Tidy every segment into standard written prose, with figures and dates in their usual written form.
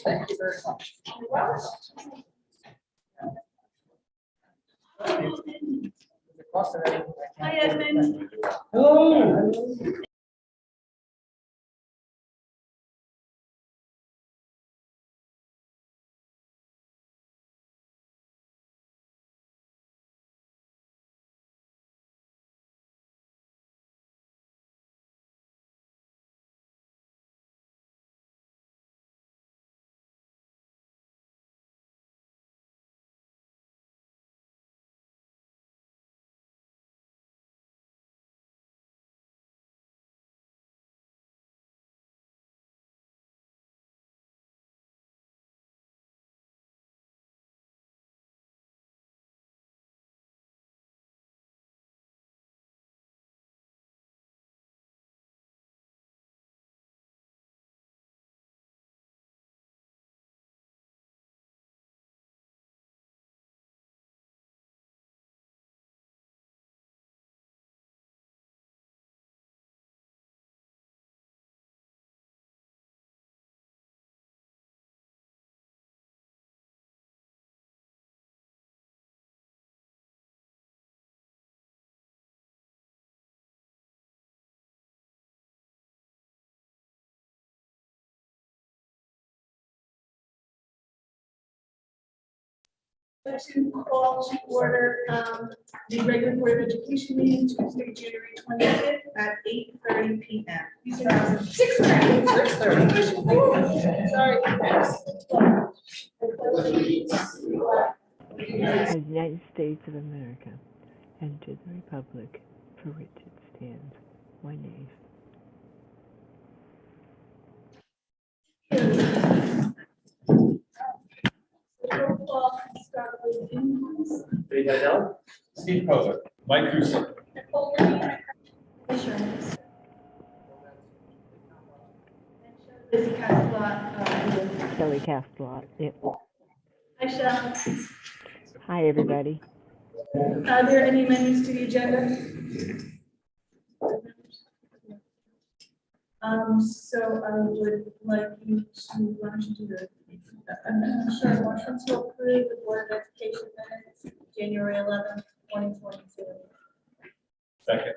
Thank you very much. Hi, Edmund. Hello. To call to order the regular Board of Education meeting Tuesday, January 25th at 8:30 p.m. 6:30. 6:30. Sorry. The United States of America, and to the republic for which it stands, one nation. Eddie Didell, Steve Kozer, Mike Russo. Lizzie Castlot. Kelly Castlot. Yep. Hi, Shell. Hi, everybody. Are there any amendments to the agenda? So I would like you to, why don't you do the, sure, motion to approve the Board of Education minutes, January 11th, 2022. Second.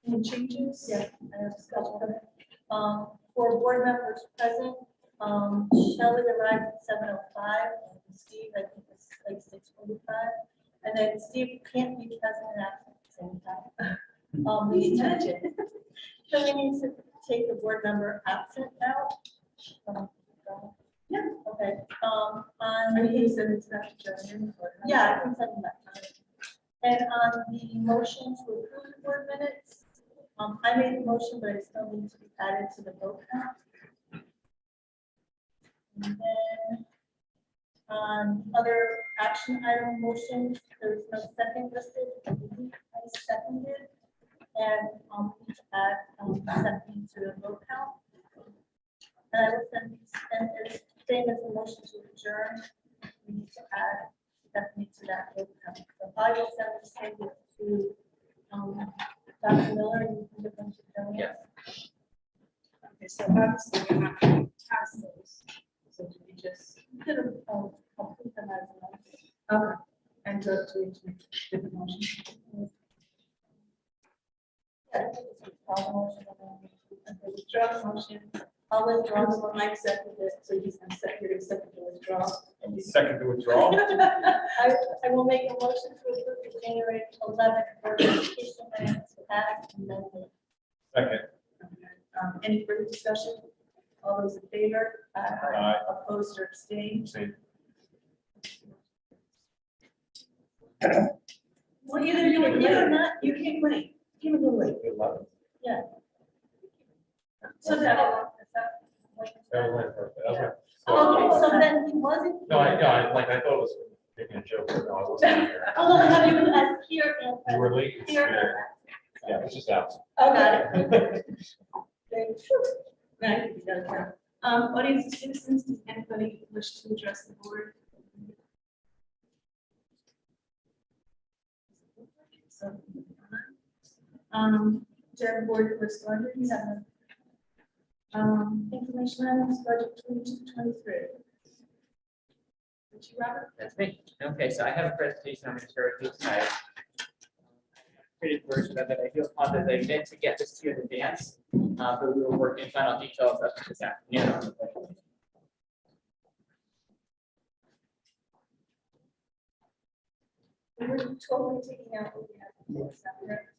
Any changes? Yeah, I have discussion. For board members present, Shelley arrived at 7:05, and Steve, I think it's like 6:45. And then Steve can't be present and absent at the same time. The attention. So we need to take the board member absent out. Yeah, okay. On the send it back to Jen. Yeah, I can send them back. And on the motion to approve the board minutes, I made the motion, but it still needs to be added to the vote count. And then on other action item motions, there's no second listed. I seconded, and we need to add second to the vote count. And I will send these, and it's same as the motion to adjourn. We need to add definitely to that vote count. So I will send this table to Dr. Miller, and you can give them to Joanne. Yes. Okay, so obviously we're not going to pass those. So do we just, Could have complete them as a motion. okay, and do we have to make different motions? Yeah, just call the motion and then withdraw the motion. I'll withdraw, so Mike seconded it, so he's going to second the withdraw. Second to withdraw. I will make a motion to approve the January 11th Board of Education minutes as amended. Second. Any further discussion? All those in favor? Aye. Opposed or abstained? Same. Well, either you would or not, you can't wait. Came a little late. 11. Yeah. So that. That was my birthday. Okay. Okay, so then he wasn't. No, I thought it was making a joke, but no, I wasn't here. Oh, have you as here and. You were late. Here. Yeah, it's just absent. Oh, got it. Audience of citizens, does anybody wish to address the board? So, do you have board correspondence? Information items, budget 22-23. Richie Robert? That's me. Okay, so I have a presentation I'm going to share with you tonight. Printed version of it. I do apologize. I meant to get this to you in advance, but we were working final details up to this afternoon. We were totally taking out what we had before, is that correct?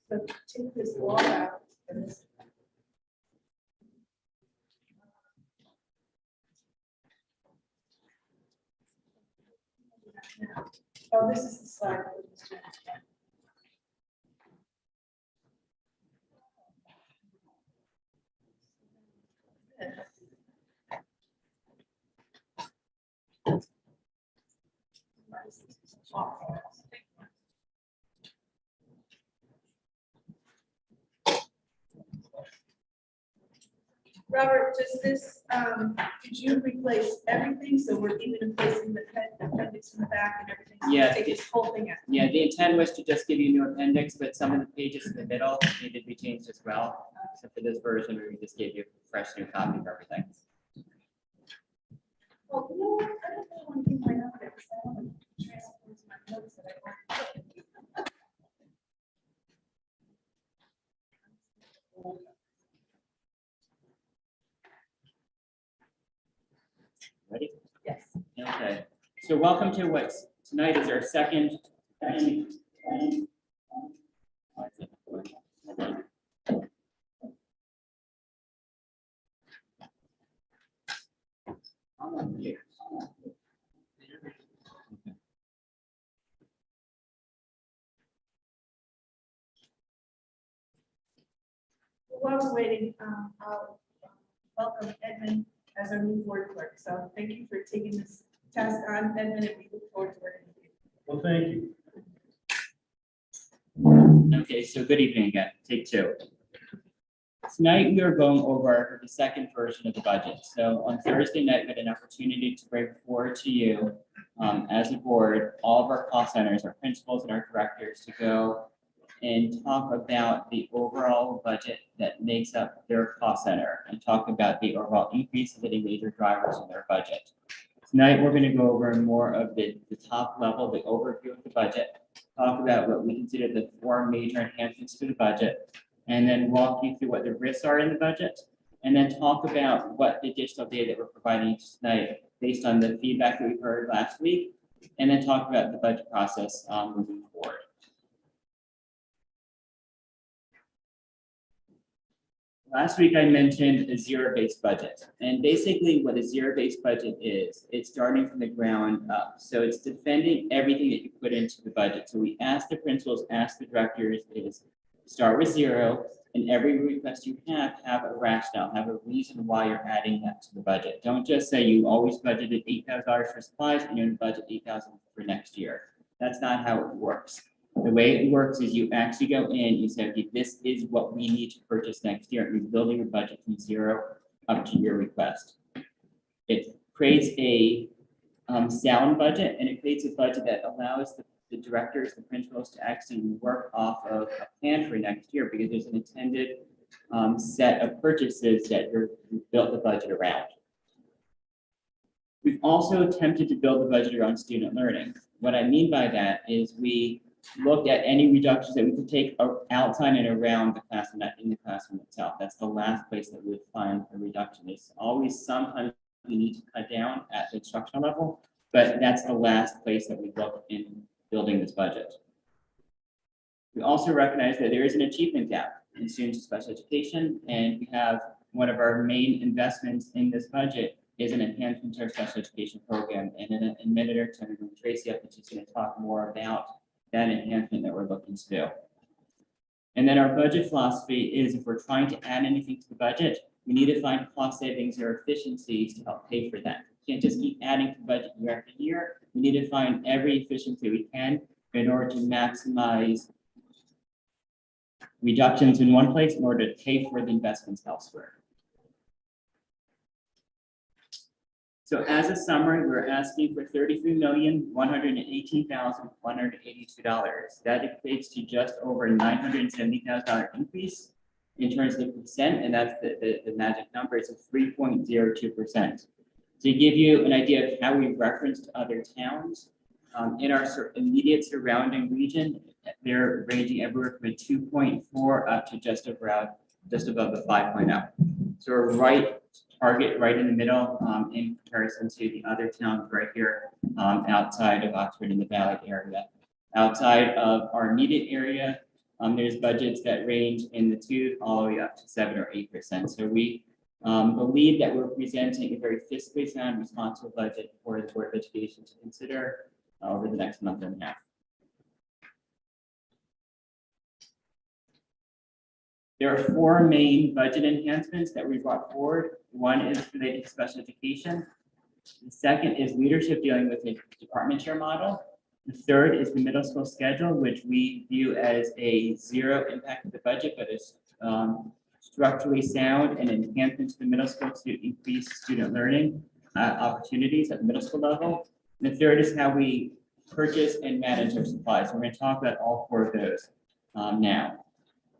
So take this wall out and this. Oh, this is the slide. Robert, does this, did you replace everything? So we're even replacing the appendix in the back and everything? So Yeah. Take this whole thing out. Yeah, the intent was to just give you a new appendix, but some of the pages in the middle needed to be changed as well. So for this version, we just gave you a fresh new copy of everything. Well, you know what? I don't know one thing right now, but I want to transpose my notes that I want. Ready? Yes. Okay, so welcome to what's tonight is our second. While we're waiting, I'll welcome Edmund as our new board clerk. So thank you for taking this task on, Edmund, and we look forward to working with you. Well, thank you. Okay, so good evening again, take two. Tonight, we are going over the second version of the budget. So on Thursday night, we had an opportunity to bring forward to you, as a board, all of our cost centers, our principals and our directors to go and talk about the overall budget that makes up their cost center and talk about the overall increases of the major drivers in their budget. Tonight, we're going to go over more of the top level, the overview of the budget, talk about what we consider the 4 major enhancements to the budget, and then walk you through what the risks are in the budget, and then talk about what the additional data that we're providing tonight based on the feedback that we heard last week, and then talk about the budget process moving forward. Last week, I mentioned a zero-based budget, and basically what a zero-based budget is, it's starting from the ground up. So it's defending everything that you put into the budget. So we ask the principals, ask the directors, is start with 0, and every request you have a rationale, have a reason why you're adding that to the budget. Don't just say you always budgeted $8,000 for supplies and you're going to budget $8,000 for next year. That's not how it works. The way it works is you actually go in, you say, okay, this is what we need to purchase next year. You're building your budget from 0 up to your request. It creates a sound budget, and it creates a budget that allows the directors, the principals to actually work off of a plan for next year, because there's an intended set of purchases that you've built the budget around. We've also attempted to build the budget around student learning. What I mean by that is we looked at any reductions that we could take outside and around the classroom, not in the classroom itself. That's the last place that we would find a reduction. There's always sometimes we need to cut down at the instructional level, but that's the last place that we look in building this budget. We also recognize that there is an achievement gap in students with special education, and we have one of our main investments in this budget is an enhancement to our special education program. And in a minute or two, I'm going to bring Tracy up, and she's going to talk more about that enhancement that we're looking to do. And then our budget philosophy is, if we're trying to add anything to the budget, we need to find cost savings or efficiencies to help pay for that. We can't just keep adding to the budget year after year. We need to find every efficiency we can in order to maximize reductions in one place in order to pay for the investments elsewhere. So as a summary, we're asking for $33,118,182. That equates to just over $970,000 increase in terms of the percent, and that's the magic number, it's a 3.02%. To give you an idea of how we referenced other towns, in our immediate surrounding region, they're ranging everywhere from a 2.4 up to just above the 5.0. So we're right target right in the middle in comparison to the other towns right here outside of Oxford in the Valley area. Outside of our immediate area, there's budgets that range in the 2 all the way up to 7 or 8%. So we believe that we're presenting a very fiscally sound, responsible budget for the Board of Education to consider over the next month and a half. There are 4 main budget enhancements that we brought forward. One is related to special education. The second is leadership dealing with a department chair model. The third is the middle school schedule, which we view as a 0 impact to the budget, but is structurally sound and enhancement to the middle school to increase student learning opportunities at the middle school level. And the third is how we purchase and manage our supplies. We're going to talk about all 4 of those now.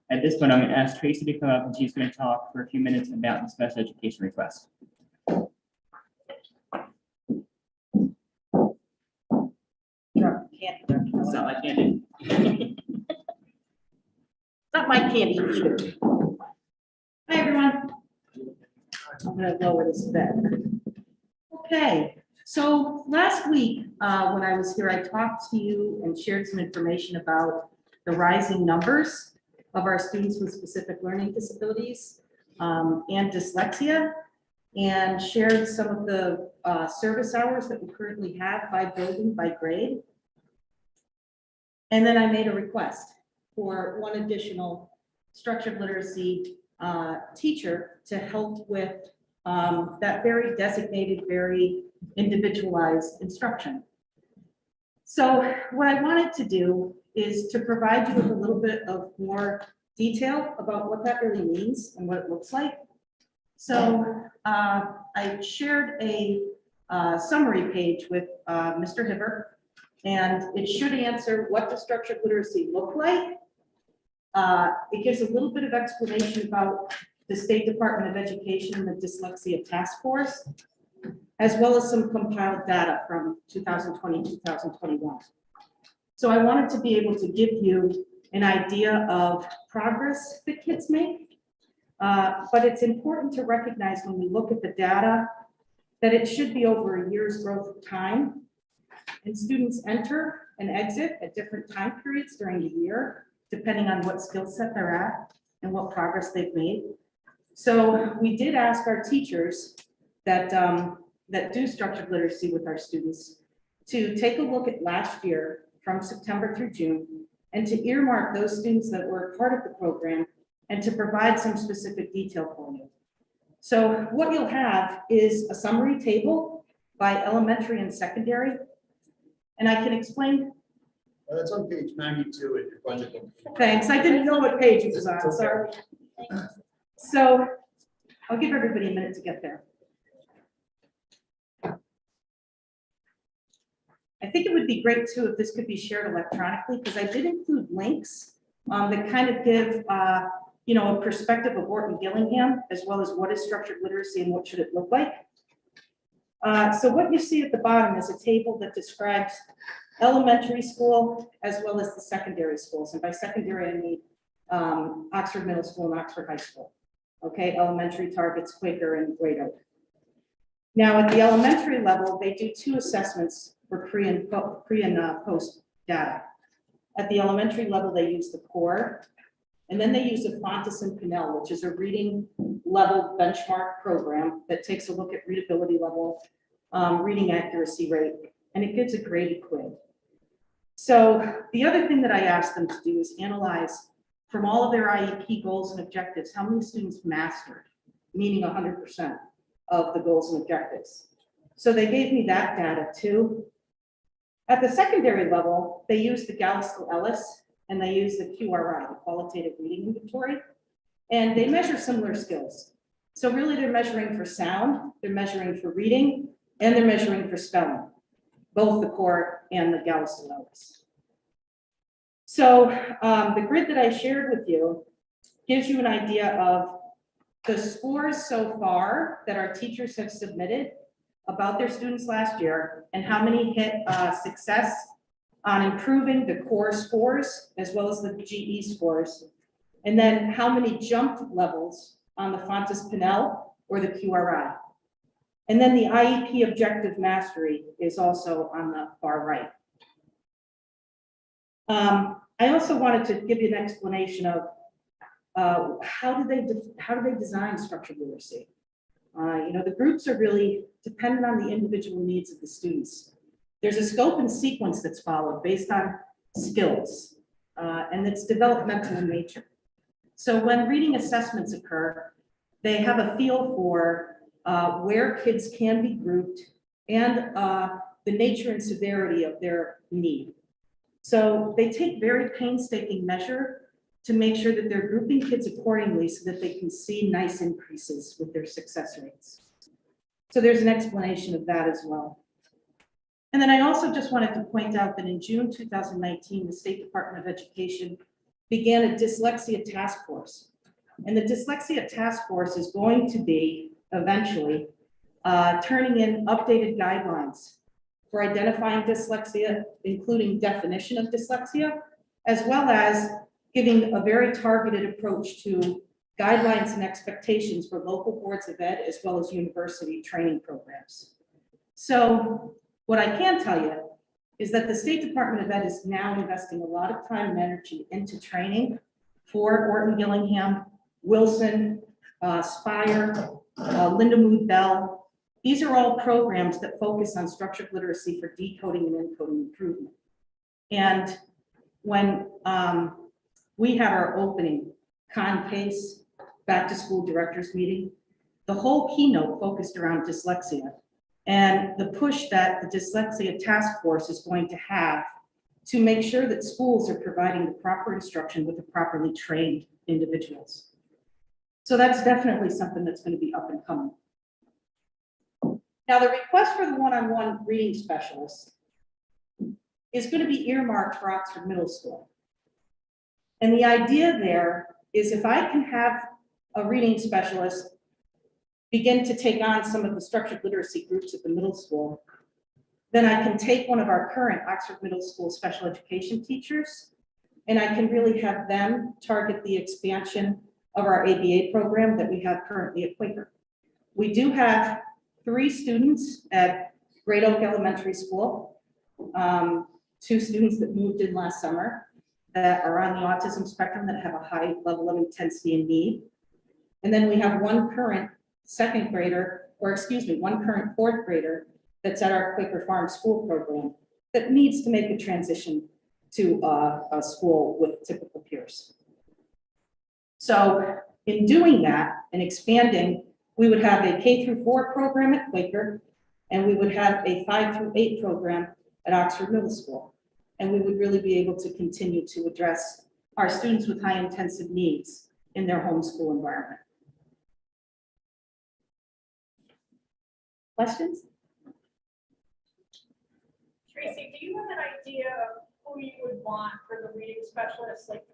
At this point, I'm going to ask Tracy to come up and she's going to talk for a few minutes about the special education request. It's not like candy. Not my candy either. Hi, everyone. I'm gonna lower this bed. Okay, so last week, when I was here, I talked to you and shared some information about the rising numbers of our students with specific learning disabilities and dyslexia, and shared some of the service hours that we currently have by building, by grade. And then I made a request for one additional structured literacy teacher to help with that very designated, very individualized instruction. So what I wanted to do is to provide you with a little bit of more detail about what that really means and what it looks like. So I shared a summary page with Mr. Hibbert, and it should answer what does structured literacy look like. It gives a little bit of explanation about the State Department of Education and the Dyslexia Task Force, as well as some compiled data from 2020, 2021. So I wanted to be able to give you an idea of progress that kids make. But it's important to recognize when we look at the data that it should be over a year's growth of time. And students enter and exit at different time periods during the year, depending on what skill set they're at and what progress they've made. So we did ask our teachers that, that do structured literacy with our students to take a look at last year from September through June and to earmark those students that were part of the program and to provide some specific detail for you. So what you'll have is a summary table by elementary and secondary. And I can explain. That's on page 92 in your budget. Thanks, I didn't know what page it was on, sorry. So I'll give everybody a minute to get there. I think it would be great too if this could be shared electronically, because I did include links that kind of give you know, a perspective of Wharton Gillingham, as well as what is structured literacy and what should it look like. So what you see at the bottom is a table that describes elementary school as well as the secondary schools. And by secondary, I mean Oxford Middle School and Oxford High School. Okay, elementary targets Quaker and Great Oak. Now at the elementary level, they do 2 assessments for pre and post data. At the elementary level, they use the core, and then they use a Fontes and Pinnell, which is a reading level benchmark program that takes a look at readability level, reading accuracy rate, and it gives a graded quiz. So the other thing that I asked them to do is analyze from all of their IEP goals and objectives, how many students mastered, meaning 100% of the goals and objectives. So they gave me that data too. At the secondary level, they use the Galaskel-Ellis and they use the QRI, the Qualitative Reading Inventory, and they measure similar skills. So really, they're measuring for sound, they're measuring for reading, and they're measuring for spelling, both the core and the Galveston Lowest. So the grid that I shared with you gives you an idea of the scores so far that our teachers have submitted about their students last year and how many hit success on improving the core scores as well as the GE scores. And then how many jumped levels on the Fontes Pinnell or the QRI. And then the IEP objective mastery is also on the far right. I also wanted to give you an explanation of how do they design structured literacy? The groups are really dependent on the individual needs of the students. There's a scope and sequence that's followed based on skills, and it's developmental in nature. So when reading assessments occur, they have a feel for where kids can be grouped and the nature and severity of their need. So they take very painstaking measure to make sure that they're grouping kids accordingly so that they can see nice increases with their success rates. So there's an explanation of that as well. And then I also just wanted to point out that in June 2019, the State Department of Education began a dyslexia task force. And the dyslexia task force is going to be eventually turning in updated guidelines for identifying dyslexia, including definition of dyslexia, as well as giving a very targeted approach to guidelines and expectations for local boards of ed, as well as university training programs. So what I can tell you is that the State Department of Ed is now investing a lot of time and energy into training for Orton Gillingham, Wilson, Spire, Lindamood Bell. These are all programs that focus on structured literacy for decoding and encoding improvement. And when we had our opening CONPACE back to school directors meeting, the whole keynote focused around dyslexia and the push that the dyslexia task force is going to have to make sure that schools are providing the proper instruction with the properly trained individuals. So that's definitely something that's going to be up and coming. Now, the request for the one-on-one reading specialist is going to be earmarked for Oxford Middle School. And the idea there is if I can have a reading specialist begin to take on some of the structured literacy groups at the middle school, then I can take one of our current Oxford Middle School special education teachers, and I can really have them target the expansion of our ABA program that we have currently at Quaker. We do have 3 students at Great Oak Elementary School, 2 students that moved in last summer that are on the autism spectrum that have a high level of intensity and need. And then we have one current 2nd grader, or excuse me, one current 4th grader that's at our Quaker Farm School program that needs to make a transition to a school with typical peers. So in doing that and expanding, we would have a K-4 program at Quaker, and we would have a 5-8 program at Oxford Middle School. And we would really be able to continue to address our students with high intensive needs in their homeschool environment. Questions? Tracy, do you have an idea of who you would want for the reading specialist? Like,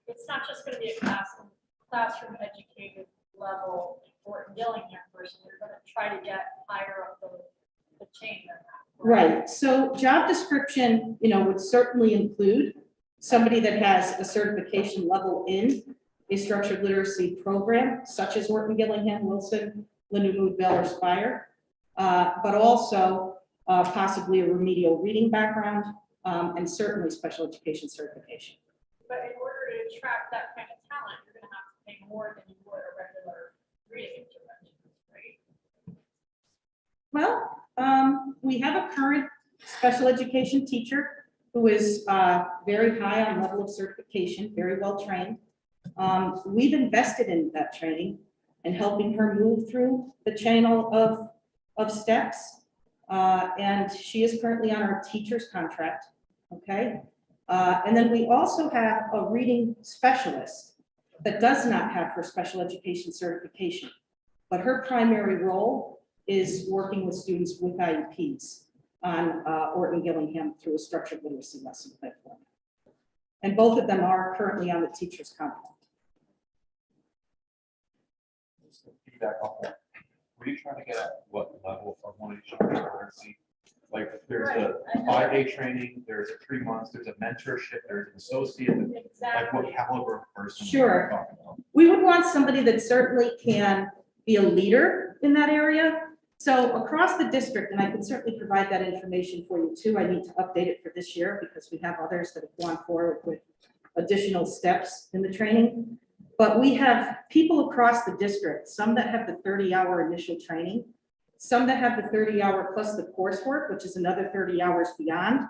it's not just going to be a classroom educated level for Gillingham person. You're going to try to get higher up the chain than that. Right. So job description, would certainly include somebody that has a certification level in a structured literacy program, such as Orton Gillingham, Wilson, Lindamood Bell, or Spire, but also possibly a remedial reading background, and certainly special education certification. But in order to attract that kind of talent, you're going to have to pay more than you would a regular reading intervention, right? Well, we have a current special education teacher who is very high on level of certification, very well trained. We've invested in that training and helping her move through the channel of steps. And she is currently on our teacher's contract, okay? And then we also have a reading specialist that does not have her special education certification, but her primary role is working with students with IEPs on Orton Gillingham through a structured literacy lesson platform. And both of them are currently on the teacher's contract. Just to piggyback off that, were you trying to get at what level of one each literacy? Like, if there's Right, a I know. 5-day training, there's a 3 months, there's a mentorship, there's an associate, like Exactly. what caliber of person? Sure. are we talking about? We would want somebody that certainly can be a leader in that area. So across the district, and I can certainly provide that information for you too. I need to update it for this year because we have others that have gone forward with additional steps in the training. But we have people across the district, some that have the 30-hour initial training, some that have the 30-hour plus the coursework, which is another 30 hours beyond.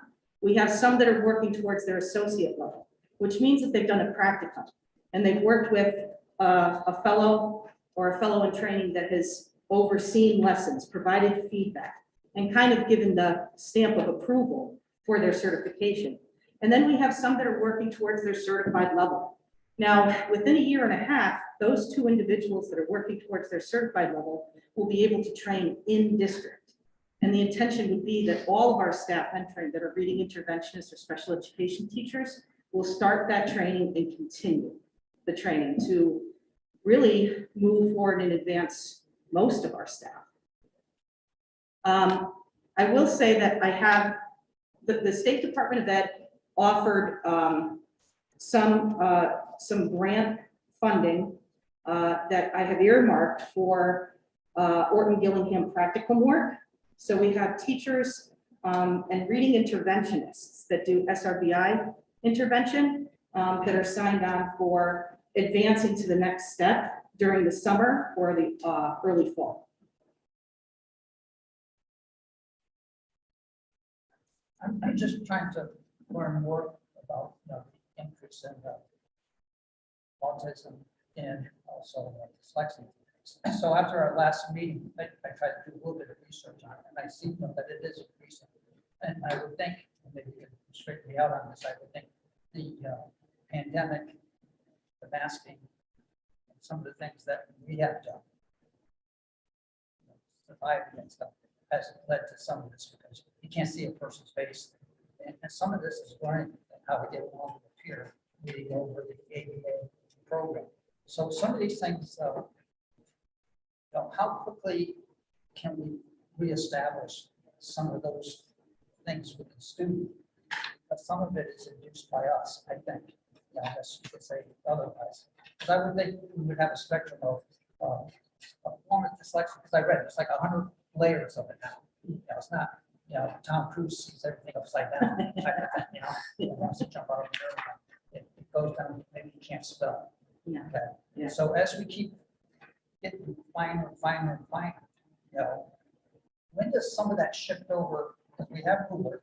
We have some that are working towards their associate level, which means that they've done a practicum and they've worked with a fellow or a fellow in training that has overseen lessons, provided feedback, and kind of given the stamp of approval for their certification. And then we have some that are working towards their certified level. Now, within a year and a half, those two individuals that are working towards their certified level will be able to train in district. And the intention would be that all of our staff entering that are reading interventionists or special education teachers will start that training and continue the training to really move forward and advance most of our staff. I will say that I have, the State Department of Ed offered some grant funding that I have earmarked for Orton Gillingham practicum work. So we have teachers and reading interventionists that do SRBI intervention that are signed on for advancing to the next step during the summer or the early fall. I'm just trying to learn more about, the increase in autism and also dyslexia. So after our last meeting, I tried to do a little bit of research on it, and I see that it is increasing. And I would think, maybe you can straighten me out on this, I would think the pandemic, the masking, and some of the things that we have done, surviving and stuff, has led to some of this, because you can't see a person's face. And some of this is learning how to get along with a peer, reading over the ABA program. So some of these things, how quickly can we reestablish some of those things with the student? But some of it is induced by us, I think. I guess you could say otherwise. Because I would think we would have a spectrum of form of dyslexia, because I read it's like 100 layers of it now. It's not, Tom Cruise sees everything upside down. He wants to jump out of the airplane. It goes down, maybe he can't spell. Yeah. Okay. Yeah. So as we keep getting finer and finer and finer, when does some of that shift over? Because we have Hoover.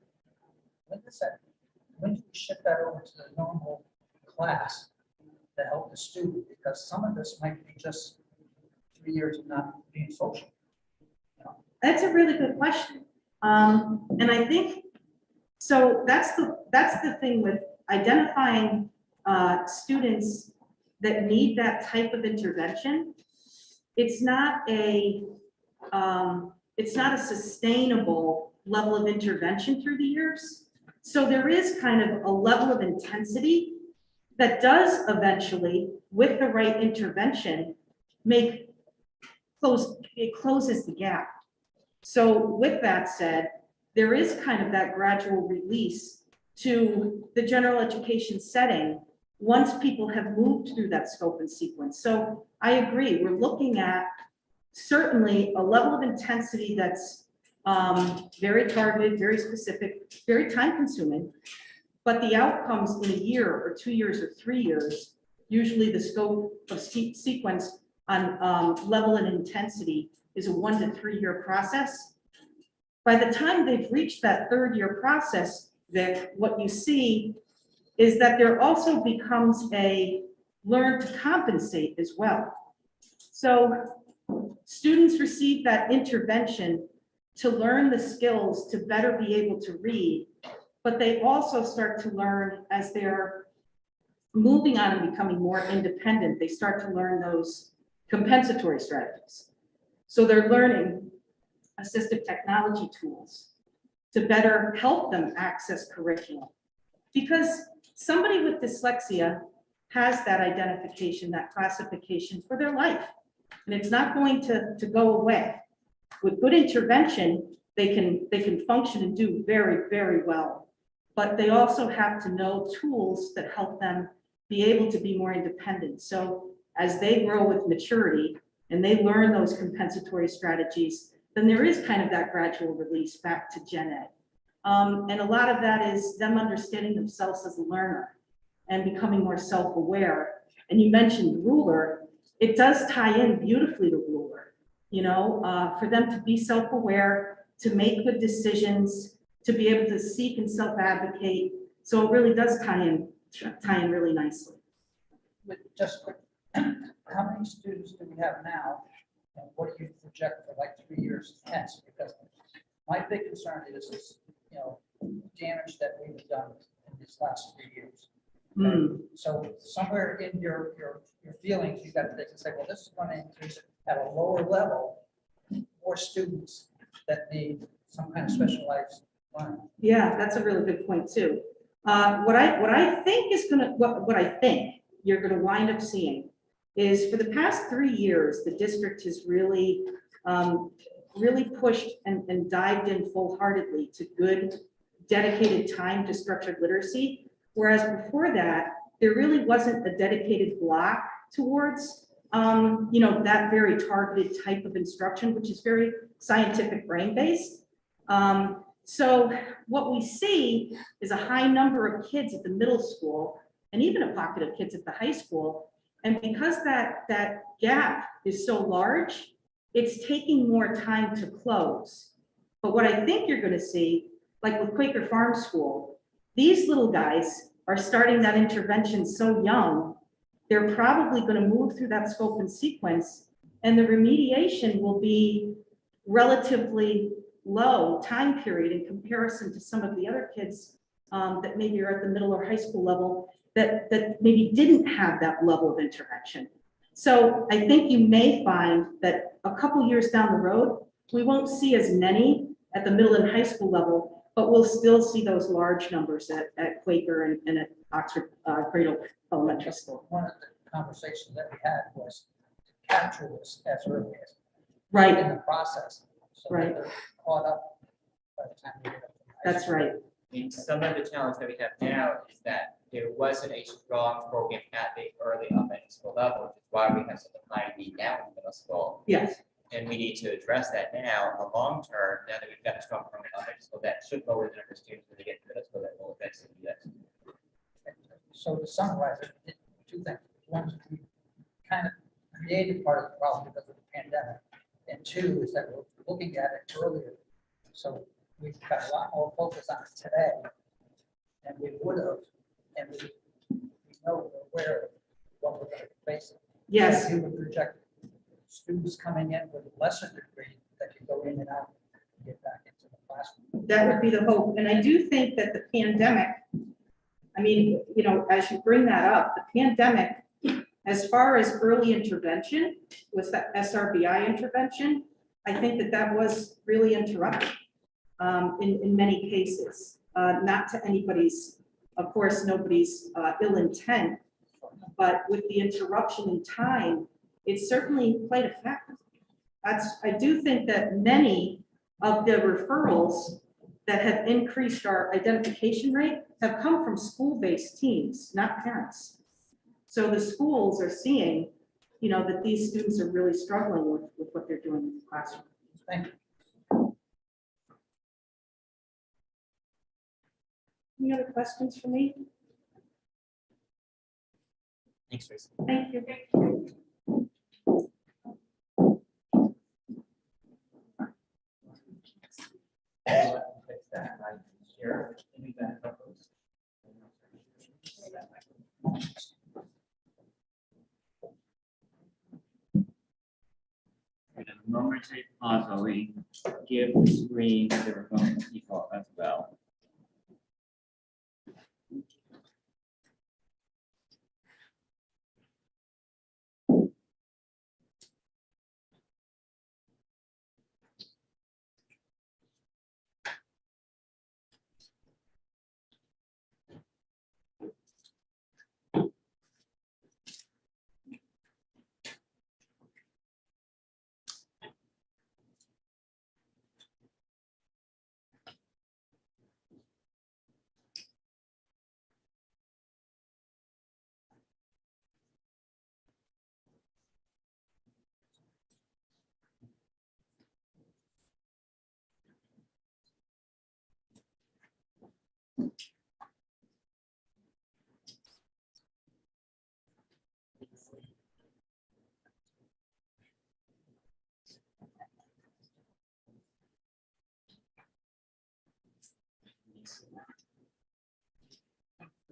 When do we shift that over to the normal class to help the student? Because some of this might be just 3 years of not being social. That's a really good question. And I think, so that's the thing with identifying students that need that type of intervention. It's not a sustainable level of intervention through the years. So there is kind of a level of intensity that does eventually, with the right intervention, it closes the gap. So with that said, there is kind of that gradual release to the general education setting once people have moved through that scope and sequence. So I agree, we're looking at certainly a level of intensity that's very targeted, very specific, very time consuming, but the outcomes in a year or 2 years or 3 years, usually the scope of sequence on level and intensity is a 1 to 3 year process. By the time they've reached that 3rd year process, Vic, what you see is that there also becomes a learn to compensate as well. So students receive that intervention to learn the skills to better be able to read but they also start to learn as they're moving on and becoming more independent, they start to learn those compensatory strategies. So they're learning assistive technology tools to better help them access curriculum. Because somebody with dyslexia has that identification, that classification for their life. And it's not going to go away. With good intervention, they can function and do very, very well. But they also have to know tools that help them be able to be more independent. So as they grow with maturity and they learn those compensatory strategies, then there is kind of that gradual release back to Gen Ed. And a lot of that is them understanding themselves as a learner and becoming more self-aware. And you mentioned ruler, it does tie in beautifully to ruler, for them to be self-aware, to make good decisions, to be able to seek and self-advocate. So it really does tie in really nicely. But just quick, how many students do we have now? And what do you project for like 3 years hence? Because my big concern is, damage that we've done in these last 3 years. Hmm. So somewhere in your feelings, you got to say, well, this is going to increase at a lower level, more students that need some kind of specialized learning. Yeah, that's a really good point too. What I think is what I think you're gonna wind up seeing is for the past 3 years, the district has really pushed and dived in full-heartedly to good, dedicated time to structured literacy. Whereas before that, there really wasn't a dedicated block towards, that very targeted type of instruction, which is very scientific brain-based. So what we see is a high number of kids at the middle school and even a pocket of kids at the high school. And because that gap is so large, it's taking more time to close. But what I think you're going to see, like with Quaker Farm School, these little guys are starting that intervention so young, they're probably going to move through that scope and sequence, and the remediation will be relatively low time period in comparison to some of the other kids that maybe are at the middle or high school level that maybe didn't have that level of intervention. So I think you may find that a couple years down the road, we won't see as many at the middle and high school level, but we'll still see those large numbers at Quaker and at Oxford Cradle Elementary School. One of the conversations that we had was to capture this as early as Right, in the process. So that Right. they're caught up by the time we get up to high that's school. right. And some of the challenge that we have now is that there wasn't a strong program at the early elementary school level, which is why we have such a high need now in middle school. Yes, And we need to address that now in the long term, now that we've got a strong program in elementary school, that should lower the number of students when they get to middle school, that will eventually do that. So to summarize it, 2 things. One, we kind of created part of the problem because of the pandemic. And 2 is that we're looking at it earlier. So we've got a lot more focus on it today than we would have. And we know, we're aware of what we're going to be facing. yes. You would project students coming in with a lesser degree that can go in and out and get back into the classroom. That would be the hope. And I do think that the pandemic, I mean, as you bring that up, the pandemic, as far as early intervention, was that SRBI intervention, I think that was really interrupted in many cases. Not to anybody's, of course, nobody's ill intent, but with the interruption in time, it certainly played a factor. I do think that many of the referrals that have increased our identification rate have come from school-based teams, not parents. So the schools are seeing, that these students are really struggling with what they're doing in the classroom. Thank you. Any other questions for me? Thanks, Tracy. Thank you. Fix that, right? Share. Any of that photos? At a momentary pause while we give the screen to the remote people as well.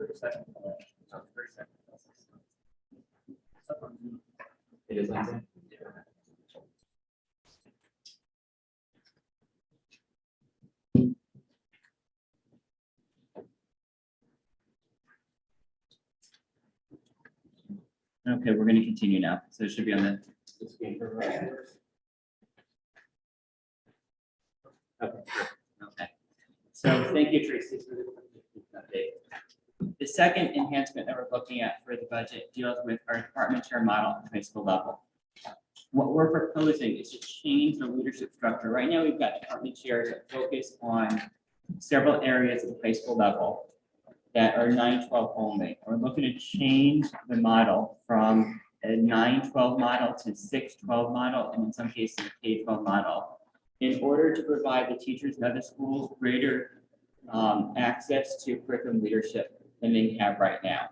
It is Wednesday. Okay, we're gonna continue now, so it should be on the screen for everyone. Okay, so thank you, Tracy, for the update. The second enhancement that we're looking at for the budget deals with our department chair model at the high school level. What we're proposing is to change the leadership structure. Right now, we've got department chairs that focus on several areas at the high school level that are 9-12 only. We're looking to change the model from a 9-12 model to 6-12 model, and in some cases, a K-12 model, in order to provide the teachers in other schools greater access to curriculum leadership than they have right now.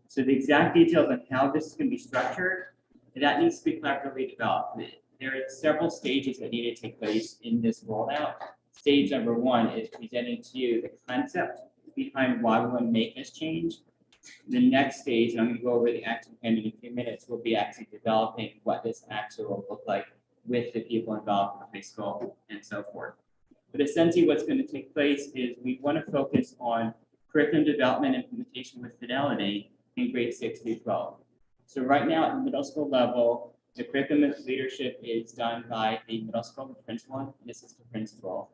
So the exact details on how this is going to be structured, that needs to be collaboratively developed. There are several stages that need to take place in this rollout. Stage number one is presenting to you the concept behind why we want to make this change. The next stage, and I'm going to go over the action plan in a few minutes, will be actually developing what this actually will look like with the people involved in the high school and so forth. But essentially what's going to take place is we want to focus on curriculum development and implementation with fidelity in grades 6 through 12. So right now at the middle school level, the curriculum leadership is done by the middle school principal and assistant principal.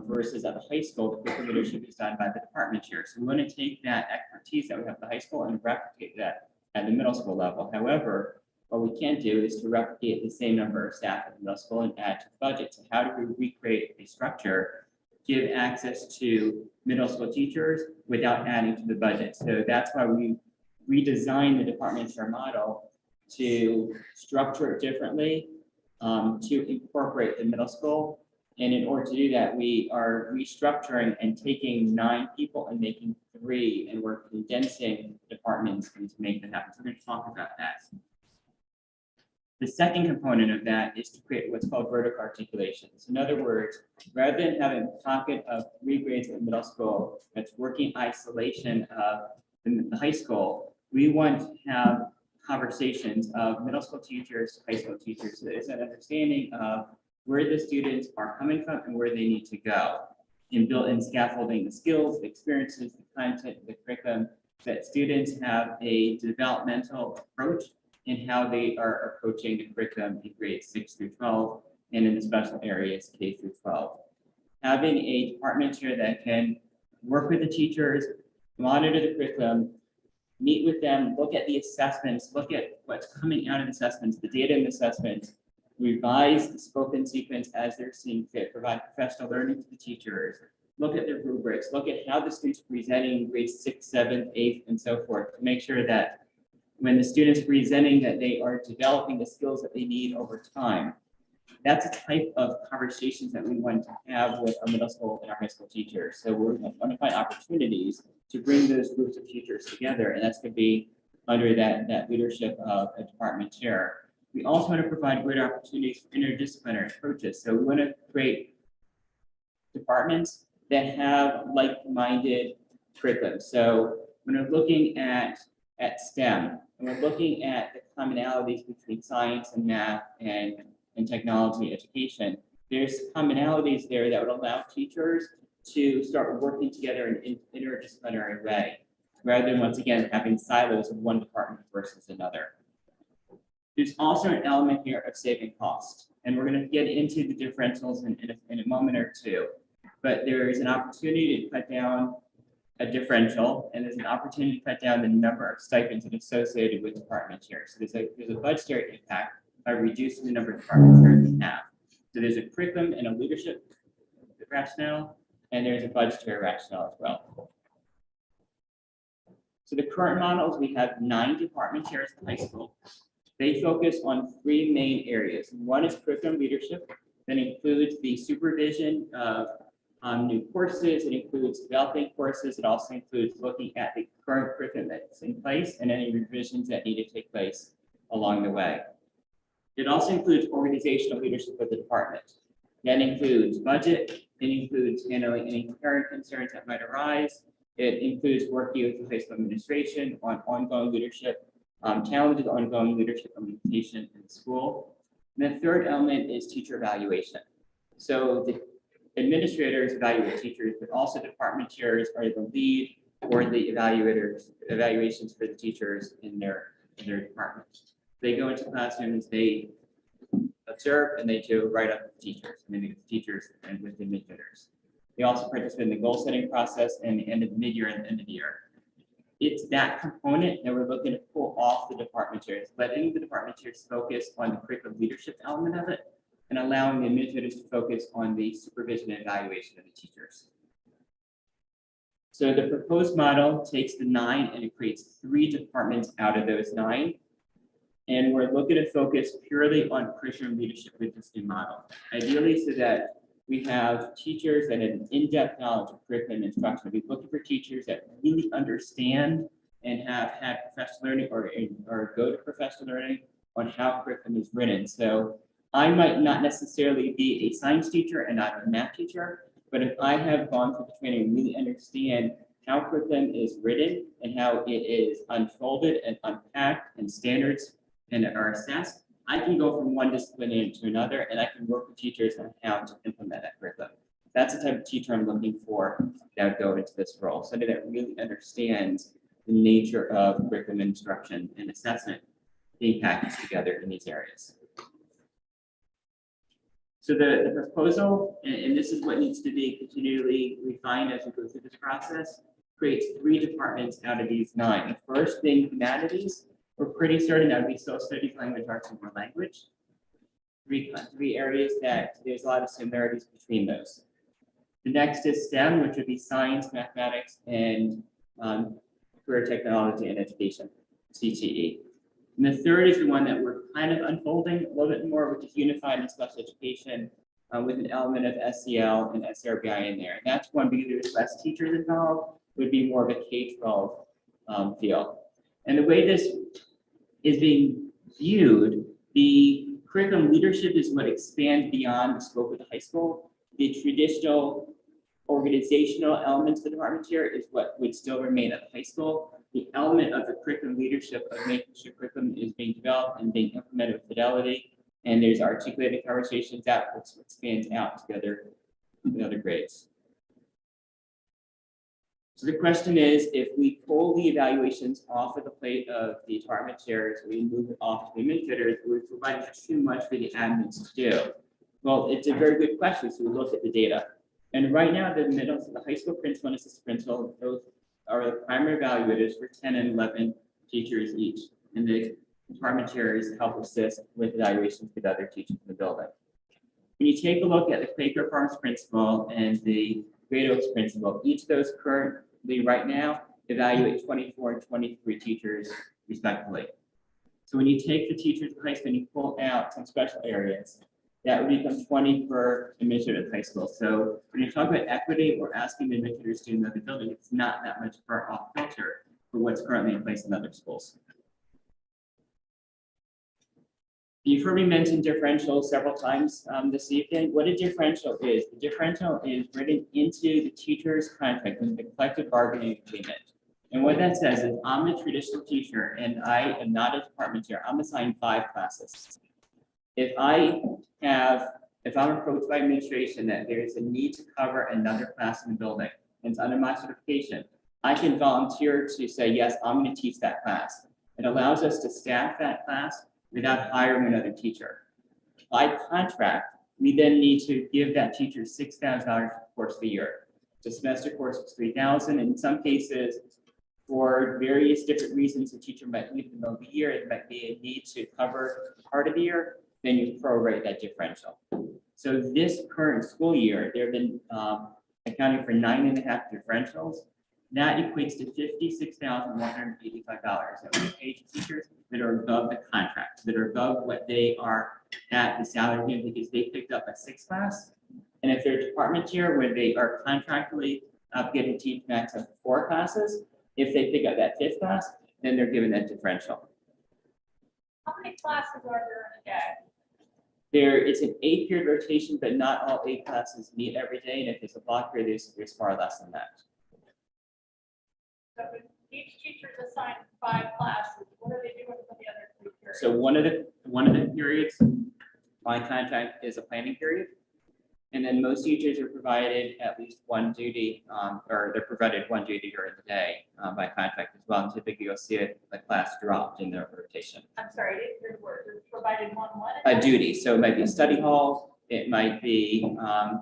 Versus at the high school, the curriculum leadership is done by the department chair. So we want to take that expertise that we have at the high school and replicate that at the middle school level. However, what we can't do is to replicate the same number of staff at the middle school and add to the budget. So how do we recreate a structure, give access to middle school teachers without adding to the budget? So that's why we redesigned the department chair model to structure it differently, to incorporate the middle school. And in order to do that, we are restructuring and taking 9 people and making 3, and we're condensing departments to make that happen. So we're going to talk about that. The second component of that is to create what's called vertical articulation. So in other words, rather than having a pocket of 3 grades in middle school that's working isolation of the high school, we want to have conversations of middle school teachers to high school teachers. So there's an understanding of where the students are coming from and where they need to go, and built in scaffolding the skills, the experiences, the content, the curriculum, that students have a developmental approach in how they are approaching the curriculum in grades 6 through 12 and in the special areas K through 12. Having a department chair that can work with the teachers, monitor the curriculum, meet with them, look at the assessments, look at what's coming out of the assessments, the data in the assessments, revise the spoken sequence as they're seeing fit, provide professional learning to the teachers, look at their rubrics, look at how the students are presenting grades 6, 7, 8, and so forth, to make sure that when the students are presenting that they are developing the skills that they need over time. That's a type of conversations that we want to have with our middle school and our high school teachers. So we're going to find opportunities to bring those groups of teachers together, and that's going to be under that leadership of a department chair. We also want to provide greater opportunities for interdisciplinary approaches. So we want to create departments that have like-minded curriculum. So when we're looking at STEM, and we're looking at the commonalities between science and math and technology education, there's commonalities there that would allow teachers to start working together in an interdisciplinary way, rather than once again having silos of one department versus another. There's also an element here of saving cost, and we're going to get into the differentials in a moment or two, but there is an opportunity to cut down a differential, and there's an opportunity to cut down the number of stipends that are associated with department chairs. So there's a budgetary impact by reducing the number of department chairs we have. So there's a curriculum and a leadership rationale, and there's a budgetary rationale as well. So the current models, we have 9 department chairs in high school. They focus on 3 main areas. One is curriculum leadership, that includes the supervision of new courses. It includes developing courses. It also includes looking at the current curriculum that's in place and any revisions that need to take place along the way. It also includes organizational leadership of the department. That includes budget. It includes handling any parent concerns that might arise. It includes working with the high school administration on ongoing leadership challenges, ongoing leadership implementation in the school. And the third element is teacher evaluation. So the administrators evaluate teachers, but also department chairs are the lead for the evaluations for the teachers in their department. They go into classrooms, they observe, and they do write up the teachers, and the teachers and with the administrators. They also participate in the goal setting process and the end of the mid-year and the end of the year. It's that component that we're looking to pull off the department chairs, letting the department chairs focus on the curriculum leadership element of it and allowing the administrators to focus on the supervision and evaluation of the teachers. So the proposed model takes the 9 and it creates 3 departments out of those 9. And we're looking to focus purely on curriculum leadership with this new model. Ideally, so that we have teachers that have an in-depth knowledge of curriculum instruction. We're looking for teachers that really understand and have had professional learning or go to professional learning on how curriculum is written. So I might not necessarily be a science teacher and not a math teacher, but if I have gone through the training and really understand how curriculum is written and how it is unfolded and unpacked and standards and are assessed, I can go from one discipline to another, and I can work with teachers on how to implement that curriculum. That's the type of teacher I'm looking for that would go into this role, somebody that really understands the nature of curriculum instruction and assessment being packaged together in these areas. So the proposal, and this is what needs to be continually refined as we go through this process, creates 3 departments out of these 9. The first being humanities. We're pretty certain that we social studies, language arts, and more language. 3 areas that there's a lot of similarities between those. The next is STEM, which would be science, mathematics, and career technology and education, CTE. And the third is the one that we're kind of unfolding a little bit more, which is unified and special education with an element of SEL and SRBI in there. And that's one because there's less teachers involved, would be more of a K-12 feel. And the way this is being viewed, the curriculum leadership is what expands beyond the scope of the high school. The traditional organizational elements of the department chair is what would still remain at the high school. The element of the curriculum leadership of making sure curriculum is being developed and being implemented with fidelity, and there's articulated conversations that expands out together with other grades. So the question is, if we pull the evaluations off of the plate of the department chairs, we move it off to the administrators, we're providing too much for the admins to do. Well, it's a very good question, so we look at the data. And right now, the middle, so the high school principal and assistant principal, those are the primary evaluators for 10 and 11 teachers each. And the department chairs help assist with evaluations with other teachers in the building. When you take a look at the Quaker Farms principal and the Great Oaks principal, each of those currently right now evaluate 24 and 23 teachers respectively. So when you take the teachers in high school and you pull out some special areas, that would become 20 per administrator at high school. So when you talk about equity, we're asking the administrators to another building. It's not that much far off filter for what's currently in place in other schools. You've heard me mention differential several times this evening. What a differential is, the differential is written into the teacher's contract in the collective bargaining agreement. And what that says is I'm a traditional teacher and I am not a department chair. I'm assigned 5 classes. If I'm approached by administration that there is a need to cover another class in the building and it's under my certification, I can volunteer to say, yes, I'm going to teach that class. It allows us to staff that class without hiring another teacher. By contract, we then need to give that teacher $6,000 for the course of the year. The semester course is $3,000. In some cases, for various different reasons, the teacher might leave in the middle of the year. It might be a need to cover part of the year. Then you prorate that differential. So this current school year, they've been accounting for 9.5 differentials. That equates to $56,185 that we pay to teachers that are above the contract, that are above what they are at the salary given because they picked up a 6th class. And if they're a department chair where they are contractually getting to teach max of 4 classes, if they pick up that 5th class, then they're given that differential. How many classes are there in a day? It's an 8-period rotation, but not all 8 classes meet every day. And if there's a block period, there's far less than that. So if each teacher is assigned 5 classes, what are they doing for the other 3 periods? So one of the periods by contract is a planning period. And then most teachers are provided at least one duty, or they're provided one duty during the day by contract as well. And typically you'll see a class dropped in their rotation. I'm sorry, I didn't hear the word. They're provided one what? A duty, so it might be a study hall, it might be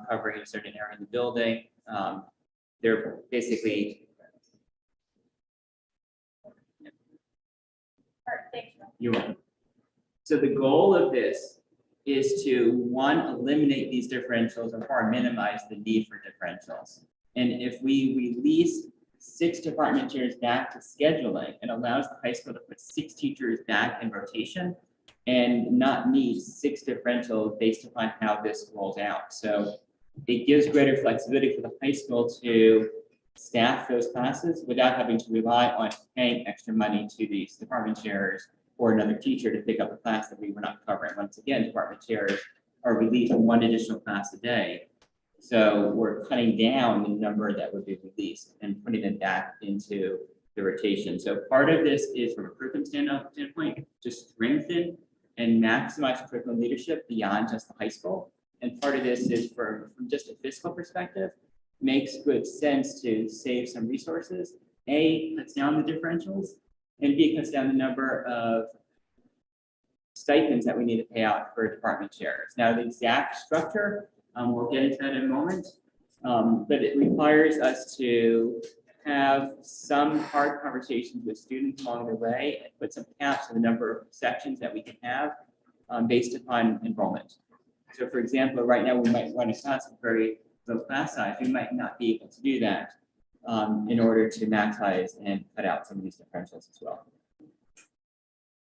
covering a certain area in the building. They're basically, All right, thank you. you're welcome. So the goal of this is to, one, eliminate these differentials or minimize the need for differentials. And if we release 6 department chairs back to scheduling, it allows the high school to put 6 teachers back in rotation and not need 6 differentials based upon how this rolls out. So it gives greater flexibility for the high school to staff those classes without having to rely on paying extra money to these department chairs or another teacher to pick up a class that we were not covering. Once again, department chairs are released 1 additional class a day. So we're cutting down the number that would be released and putting it back into the rotation. So part of this is from a curriculum standpoint, to strengthen and maximize curriculum leadership beyond just the high school. And part of this is from just a fiscal perspective, makes good sense to save some resources. A, cuts down the differentials, and B, cuts down the number of stipends that we need to pay out for department chairs. Now, the exact structure, we'll get into that in a moment, but it requires us to have some hard conversations with students along the way and put some caps on the number of sections that we can have based upon enrollment. So for example, right now we might run a class with very low class size. We might not be able to do that in order to maximize and cut out some of these differentials as well.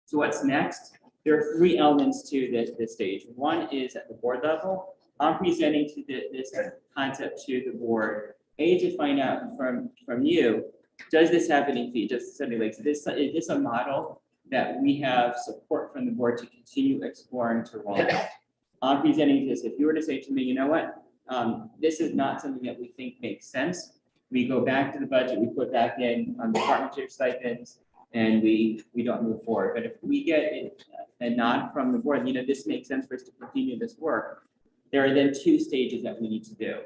So what's next? There are 3 elements to this stage. One is at the board level. I'm presenting to this concept to the board, A, to find out from you, does this have any fee? Just something like this, is this a model that we have support from the board to continue exploring to roll out? I'm presenting this. If you were to say to me, you know what, this is not something that we think makes sense, we go back to the budget, we put back in department chair stipends, and we don't move forward. But if we get a nod from the board, you know, this makes sense for us to continue this work, there are then 2 stages that we need to do.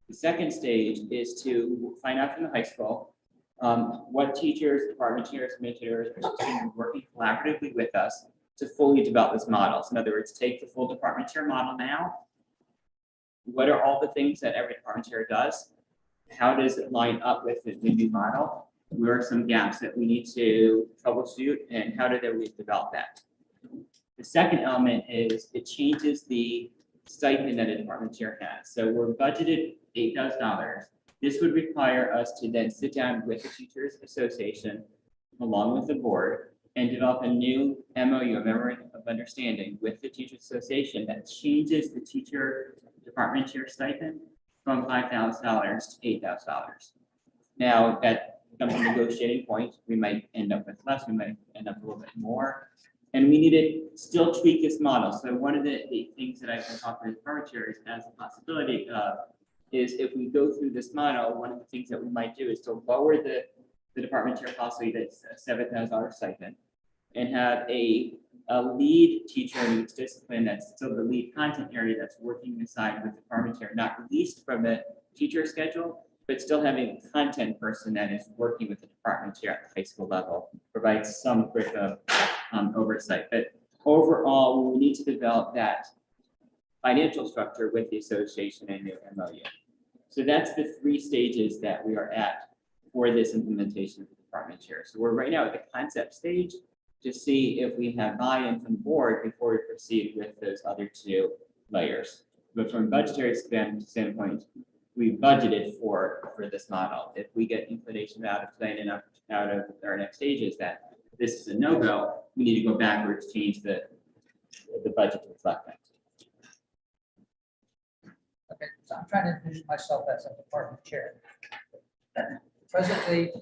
The second stage is to find out from the high school what teachers, department chairs, administrators are working collaboratively with us to fully develop this model. So in other words, take the full department chair model now. What are all the things that every department chair does? How does it line up with the new model? Where are some gaps that we need to troubleshoot, and how do we develop that? The second element is it changes the stipend that a department chair has. So we're budgeted $8,000. This would require us to then sit down with the Teachers Association, along with the board, and develop a new MOU, a memorandum of understanding with the Teachers Association that changes the teacher department chair stipend from $5,000 to $8,000. Now, that becomes a negotiating point. We might end up with less, we might end up a little bit more. And we need to still tweak this model. So one of the things that I've been talking to the department chairs as a possibility of is if we go through this model, one of the things that we might do is to lower the department chair possibly that's a $7,000 stipend and have a lead teacher in each discipline that's still the lead content area that's working aside with the department chair, not released from the teacher schedule, but still having a content person that is working with the department chair at the high school level, provides some curriculum oversight. But overall, we need to develop that financial structure with the association and the MOU. So that's the 3 stages that we are at for this implementation of the department chair. So we're right now at the concept stage to see if we have buy-in from the board before we proceed with those other 2 layers. But from a budgetary standpoint, we budgeted for this model. If we get inclination out of planning out of our next stages that this is a no-go, we need to go backwards, change the budget to reflect that. Okay, so I'm trying to envision myself as a department chair. Presently,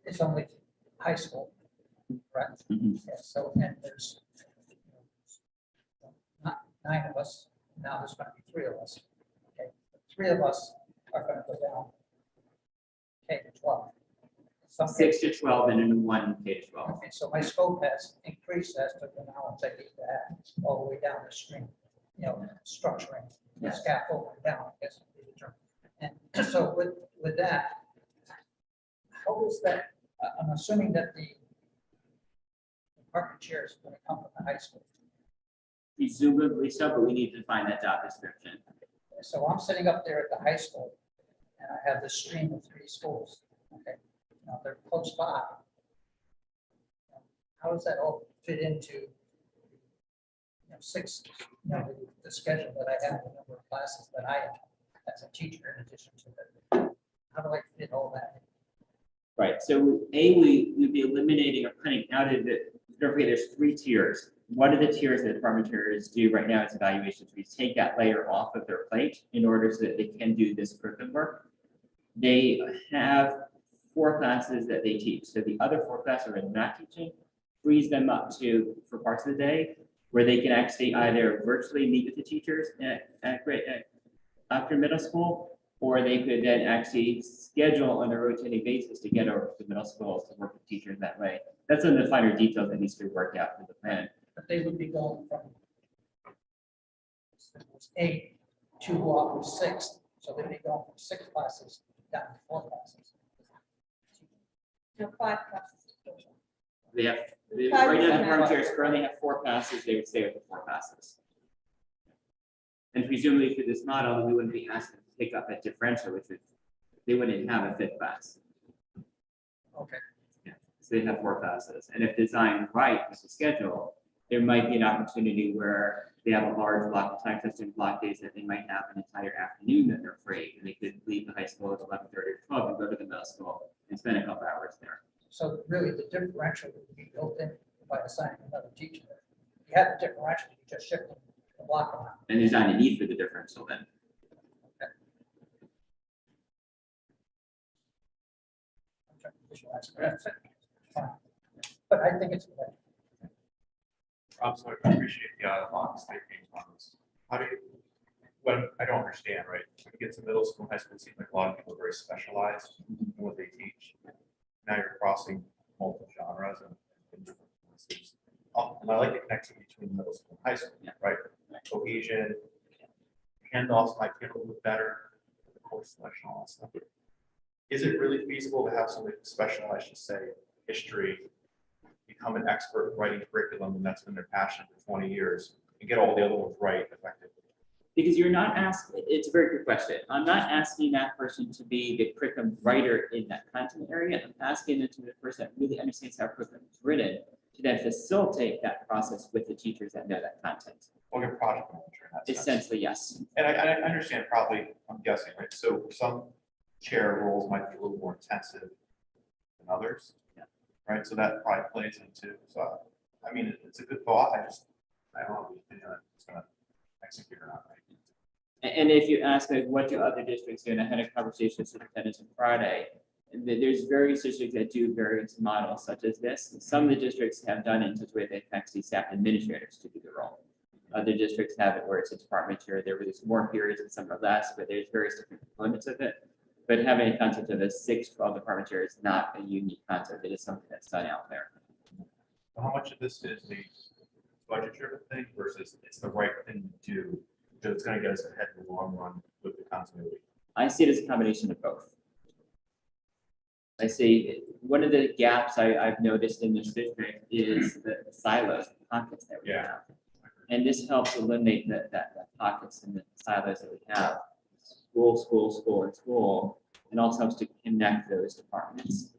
it's only high school, right? Mhm. Yeah, so, and there's 9 of us, now there's going to be 3 of us. Okay, 3 of us are going to go down K to 12. some. 6 to 12 and then 1 K to 12. Okay, so my scope has increased as to the knowledge I need to have all the way down the stream, structuring, Yeah. scaffolding down, I guess. would be the term. And so with that, how is that, I'm assuming that the department chair is going to come from the high school. Presumably so, but we need to find that job description. So I'm sitting up there at the high school and I have this stream of 3 schools. Okay, now they're close by. How does that all fit into 6, the schedule that I have, the number of classes that I have as a teacher in addition to that? How do I fit all that in? Right, so we'd be eliminating or cutting out of it, don't forget, there's 3 tiers. One of the tiers that department chairs do right now is evaluations. We take that layer off of their plate in order so that they can do this curriculum work. They have 4 classes that they teach. So the other 4 classes are not teaching, frees them up to, for parts of the day, where they can actually either virtually meet with the teachers after middle school, or they could then actually schedule on a rotating basis to get over to middle school to work with teachers that way. That's some of the finer details that needs to be worked out for the plan. But they would be going from 8 to what was 6, so they'd be going from 6 classes down to 4 classes. No, 5 classes. They have, right Five now, is the not- department chairs currently have 4 classes, they would stay with the 4 classes. And presumably through this model, we wouldn't be asking to pick up a differential, which would, they wouldn't have a 5th class. Okay. Yeah, so they have 4 classes, and if designed right with the schedule, there might be an opportunity where they have a large block of time, such as block days that they might have an entire afternoon that they're free, and they could leave the high school at 11:30 or 12 and go to the middle school and spend a couple hours there. So really, the differential would be built in by assigning another teacher. You have the differential, you just shift the block around. And there's not a need for the differential then. I'm trying to visualize it. Fine. But I think it's good. So I appreciate the out of the box thinking on this. How do you, when, I don't understand, right? When you get to middle school, high school, it seems like a lot of people are very specialized in what they teach. Now you're crossing multiple genres and different classes. And I like the connectivity between middle school and high school, Yeah. right? Cohesion, handoffs might get a little bit better, the course selection, all that stuff. Is it really feasible to have somebody specialized, just say, history, become an expert in writing curriculum, and that's been their passion for 20 years, and get all the other ones right effectively? Because you're not asking, it's a very good question. I'm not asking that person to be the curriculum writer in that content area. I'm asking them to be the person that really understands how curriculum is written to then facilitate that process with the teachers that know that content. Or your project manager in that sense. Essentially, yes. And I understand probably, I'm guessing, right? So some chair roles might be a little more intensive than others. Yeah. Right, so that probably plays into, so, I mean, it's a good thought, I don't know if it's gonna execute or not, right? And if you ask, like, what do other districts do, and I had a conversation with superintendents on Friday, and there's various districts that do various models such as this. Some of the districts have done it in such a way they actually staff administrators to do the role. Other districts have it where it's a department chair, there was more periods and some are less, but there's various different components of it. But having a concept of a 6-12 department chair is not a unique concept, it is something that's done out there. So how much of this is the budget driven thing versus it's the right thing to do, because it's gonna get us ahead in the long run with the continuity? I see it as a combination of both. I see one of the gaps I've noticed in this district is the silos, the pockets that we Yeah. have. And this helps eliminate that pockets and the silos that we have. School, school, school, and school, and also helps to connect those departments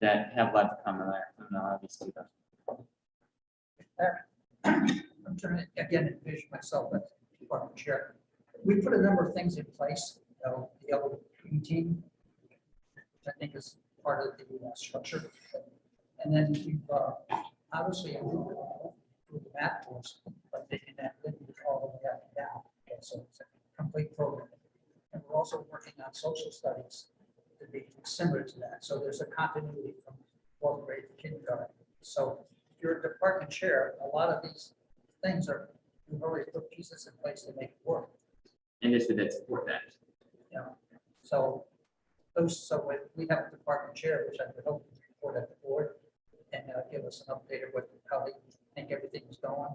that have a lot of commonalities to them. I'm trying to, again, envision myself as department chair. We put a number of things in place, the LE team, which I think is part of the structure. And then we've obviously improved the math course, but taking that lineage all the way up and down. Okay, so it's a complete program. And we're also working on social studies to be similar to that. So there's a continuity from 4th grade to kindergarten. So if you're a department chair, a lot of these things are, we've already put pieces in place to make it work. And this would then support that. You know, so those, so when we have a department chair, which I would hope to report at the board, and give us an update of what, how they think everything is going.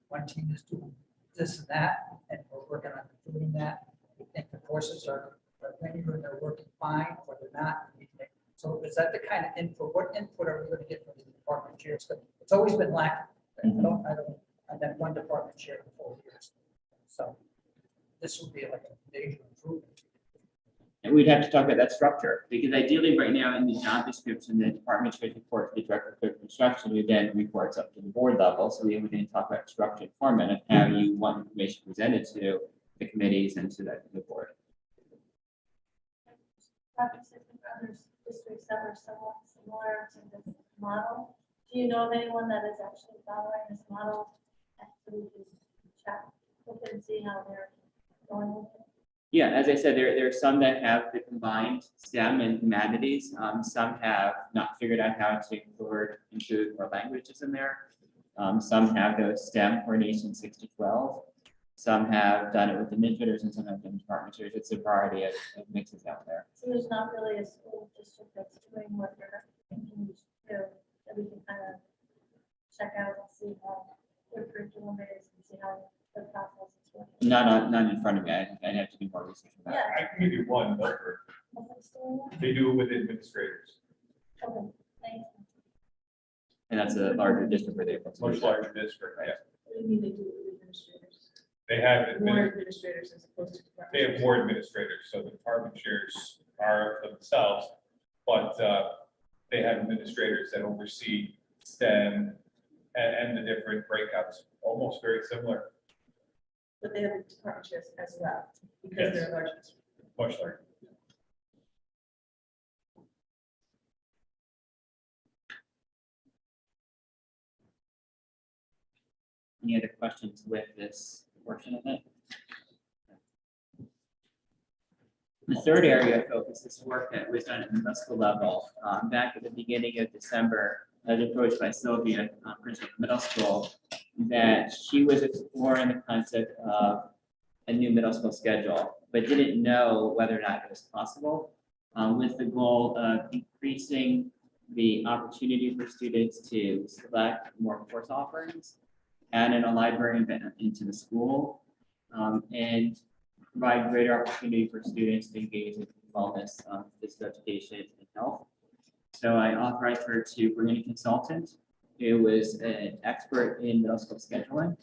One team is doing this and that, and we're working on doing that. We think the courses are linear and they're working fine, or they're not. So is that the kind of input, what input are we going to get from the department chairs? But it's always been lacking. I've had one department chair for 4 years. So this would be like a major improvement. And we'd have to talk about that structure, because ideally, right now, in the job description, the department should report to the director of construction, who then reports up to the board level. So we would then talk about structure and format of how you want information presented to the committees and to the board. Practices in other districts that are somewhat similar to this model. Do you know of anyone that is actually following this model? Actually, just check, look and see how they're going with it. Yeah, as I said, there are some that have the combined STEM and humanities. Some have not figured out how to include more languages in there. Some have those STEM coordination 6-12. Some have done it with administrators and some have done department chairs. It's a variety of mixes out there. So there's not really a school district that's doing what you're thinking you should do, that we can kind of check out and see how their curriculum is and see how the process is working. Not in front of me. I'd have to do more research on that. Yeah. I can give you one, Milford. What's doing They do it with administrators, that? Okay, thanks. And that's a larger district where they're able to do much that. larger district, yeah. What do you mean they do it with administrators? They have, More administrators as opposed to. department they have chairs. more administrators, so the department chairs are themselves, but they have administrators that oversee STEM and the different breakouts, almost very similar, But they have the department chairs as well, because they're a large district. much larger. Any other questions with this portion of it? The third area of focus is work that was done at the middle school level. Back at the beginning of December, I was approached by Sylvia, principal of middle school, that she was exploring the concept of a new middle school schedule, but didn't know whether or not it was possible, with the goal of increasing the opportunity for students to select more course offerings, add in a library into the school, and provide greater opportunity for students to engage in wellness, physical education, and health. So I authorized her to bring in a consultant who was an expert in middle school scheduling.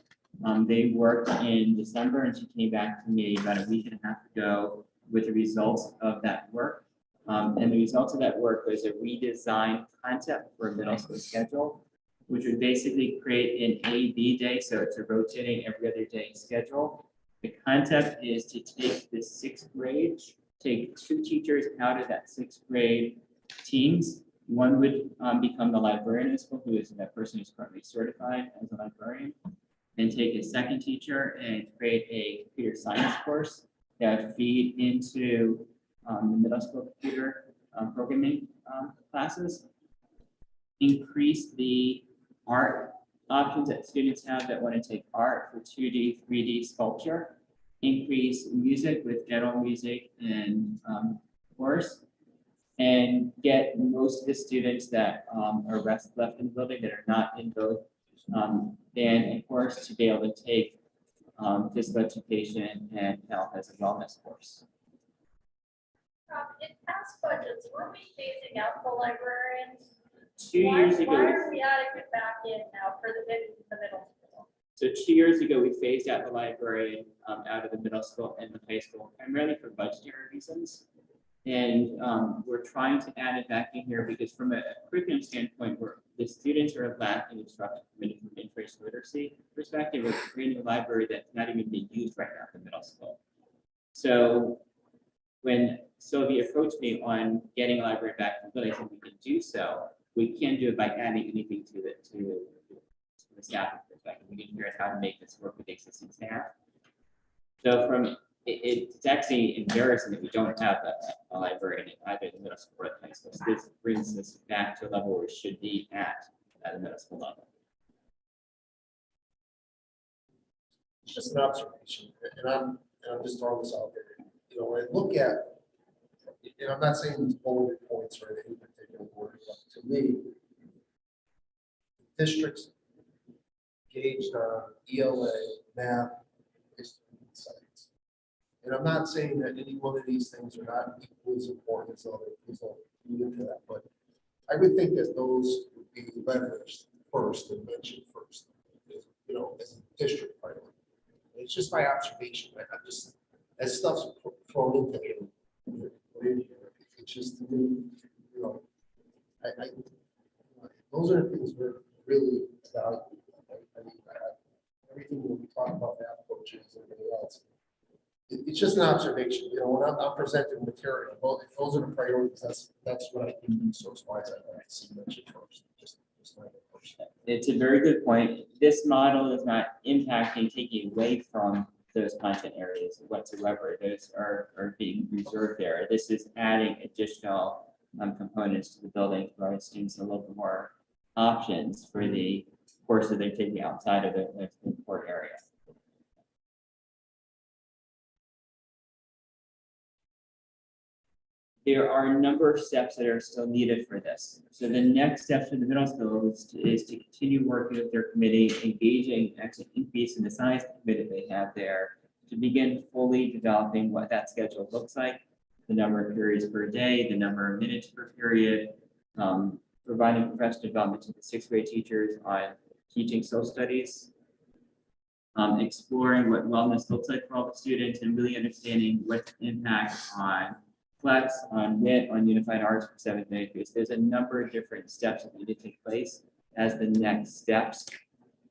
They worked in December and she came back to me about a week and a half ago with the results of that work. And the results of that work was a redesigned concept for a middle school schedule, which would basically create an A-B day. So it's a rotating every other day schedule. The concept is to take the 6th grade, take 2 teachers out of that 6th grade teams. One would become the librarian in the school, who is that person who's currently certified as a librarian, and take a 2nd teacher and create a computer science course that would feed into the middle school computer programming classes. Increase the art options that students have that want to take art for 2D, 3D sculpture. Increase music with general music and course. And get most of the students that are left in the building that are not in both band and course to be able to take physical education and health as a wellness course. In past budgets, were we phasing out the librarians? 2 years ago. Why are we adding it back in now for the middle school? So 2 years ago, we phased out the librarian out of the middle school and the high school, primarily for budgetary reasons. And we're trying to add it back in here because from a curriculum standpoint, where the students are lacking instruction from an information literacy perspective, we're creating a library that's not even being used right now in the middle school. So when Sylvia approached me on getting a library back, I said we can do so. We can't do it by adding anything to the staff perspective. We need to figure out how to make this work with the existing staff. So from it's actually embarrassing that we don't have a library in either the middle school or the high school. So this brings us back to a level where it should be at the middle school level. It's just an observation, and I'm just throwing this out there. You know, when I look at and I'm not saying these bullet points are in any particular order, but to me, districts engaged on ELA, math, history, and science. And I'm not saying that any one of these things are not equally as important as others, please don't read into that, but I would think that those would be leveraged first and mentioned first, you know, as a district priority. It's just my observation. I'm just, as stuff's thrown into it, it's just to me, you know, those are the things we're really valuable. Everything that we talk about math coaches and everything else. It's just an observation, you know, when I'm presenting material, well, if those are the priorities, that's what I think resource wise I'd like to see mentioned first, just like that first. It's a very good point. This model is not impacting, taking away from those content areas whatsoever. Those are being reserved there. This is adding additional components to the building to provide students a little bit more options for the course that they're taking outside of the core area. There are a number of steps that are still needed for this. So the next step for the middle school is to continue working with their committee, engaging, actually increase in the size of the committee they have there, to begin fully developing what that schedule looks like, the number of periods per day, the number of minutes per period, providing professional development to the sixth grade teachers on teaching social studies, exploring what wellness looks like for all the students, and really understanding what impact on Flex, on WIT, on Unified Arts for seventh and eighth grades. There's a number of different steps that need to take place as the next steps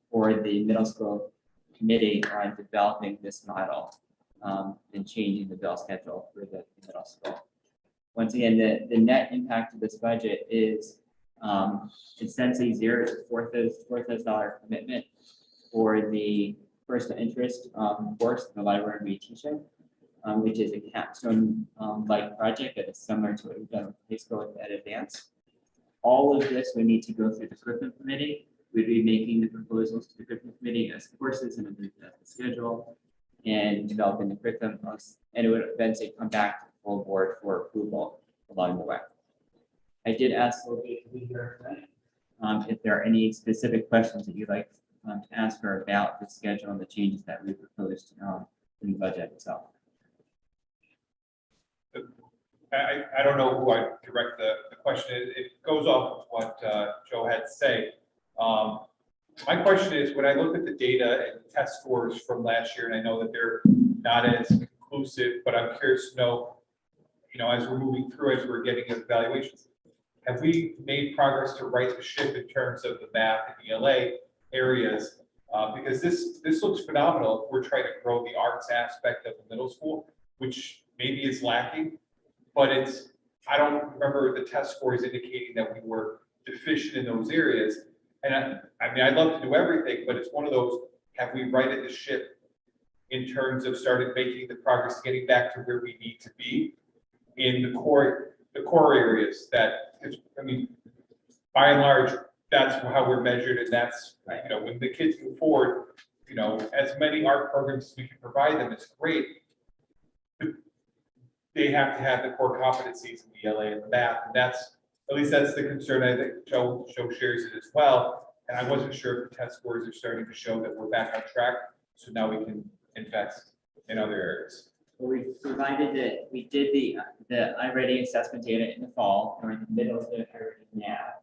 for the middle school committee on developing this model and changing the bill schedule for the middle school. Once again, the net impact of this budget is essentially zero. It's a $4,000 commitment for the personal interest course, the library and teaching, which is a capstone like project that is similar to what we've done with high school with Ed Advance. All of this we need to go through the curriculum committee. We'd be making the proposals to the curriculum committee as courses and the schedule and developing the curriculum, and it would eventually come back to the full board for approval along the way. I did ask Sylvia to be here tonight. If there are any specific questions that you'd like to ask her about the schedule and the changes that we proposed in the budget itself. I don't know who I direct the question. It goes off of what Joe had to say. My question is, when I look at the data and test scores from last year, and I know that they're not as conclusive, but I'm curious to know, you know, as we're moving through, as we're getting evaluations, have we made progress to right the ship in terms of the math and ELA areas? Because this looks phenomenal. We're trying to grow the arts aspect of the middle school, which maybe is lacking, but I don't remember the test scores indicating that we were deficient in those areas. And I mean, I'd love to do everything, but it's one of those, have we righted the ship in terms of started making the progress, getting back to where we need to be in the core areas that, I mean, by and large, that's how we're measured, and that's, you know, when the kids move forward, you know, as many art programs as we can provide them, it's great. But they have to have the core competencies in the ELA and the math, and that's, at least that's the concern. I think Joe shares it as well. And I wasn't sure if the test scores are starting to show that we're back on track, so now we can invest in other areas. Well, we provided that we did the iReady assessment data in the fall, or in the middle of the heritage now,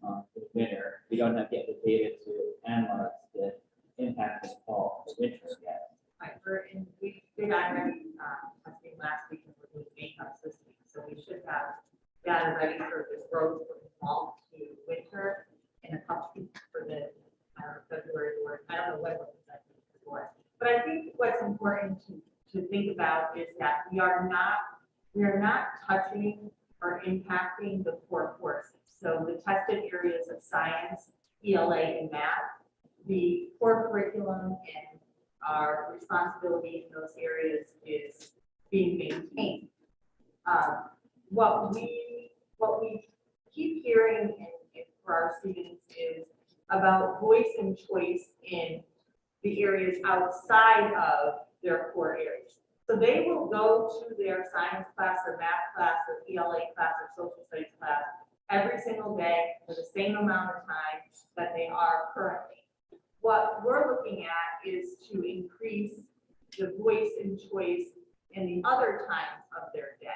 for the winter. We don't have yet the data to analyze the impact of the fall, the winter yet. We did iReady testing last week, and we're doing makeup this week, so we should have data ready for this growth from fall to winter in a couple weeks for the February or I don't know what it was before. But I think what's important to think about is that we are not touching or impacting the core courses. So the tested areas of science, ELA, and math, the core curriculum and our responsibility in those areas is being maintained. What we keep hearing for our students is about voice and choice in the areas outside of their core areas. So they will go to their science class or math class or ELA class or social studies class every single day for the same amount of time that they are currently. What we're looking at is to increase the voice and choice in the other times of their day.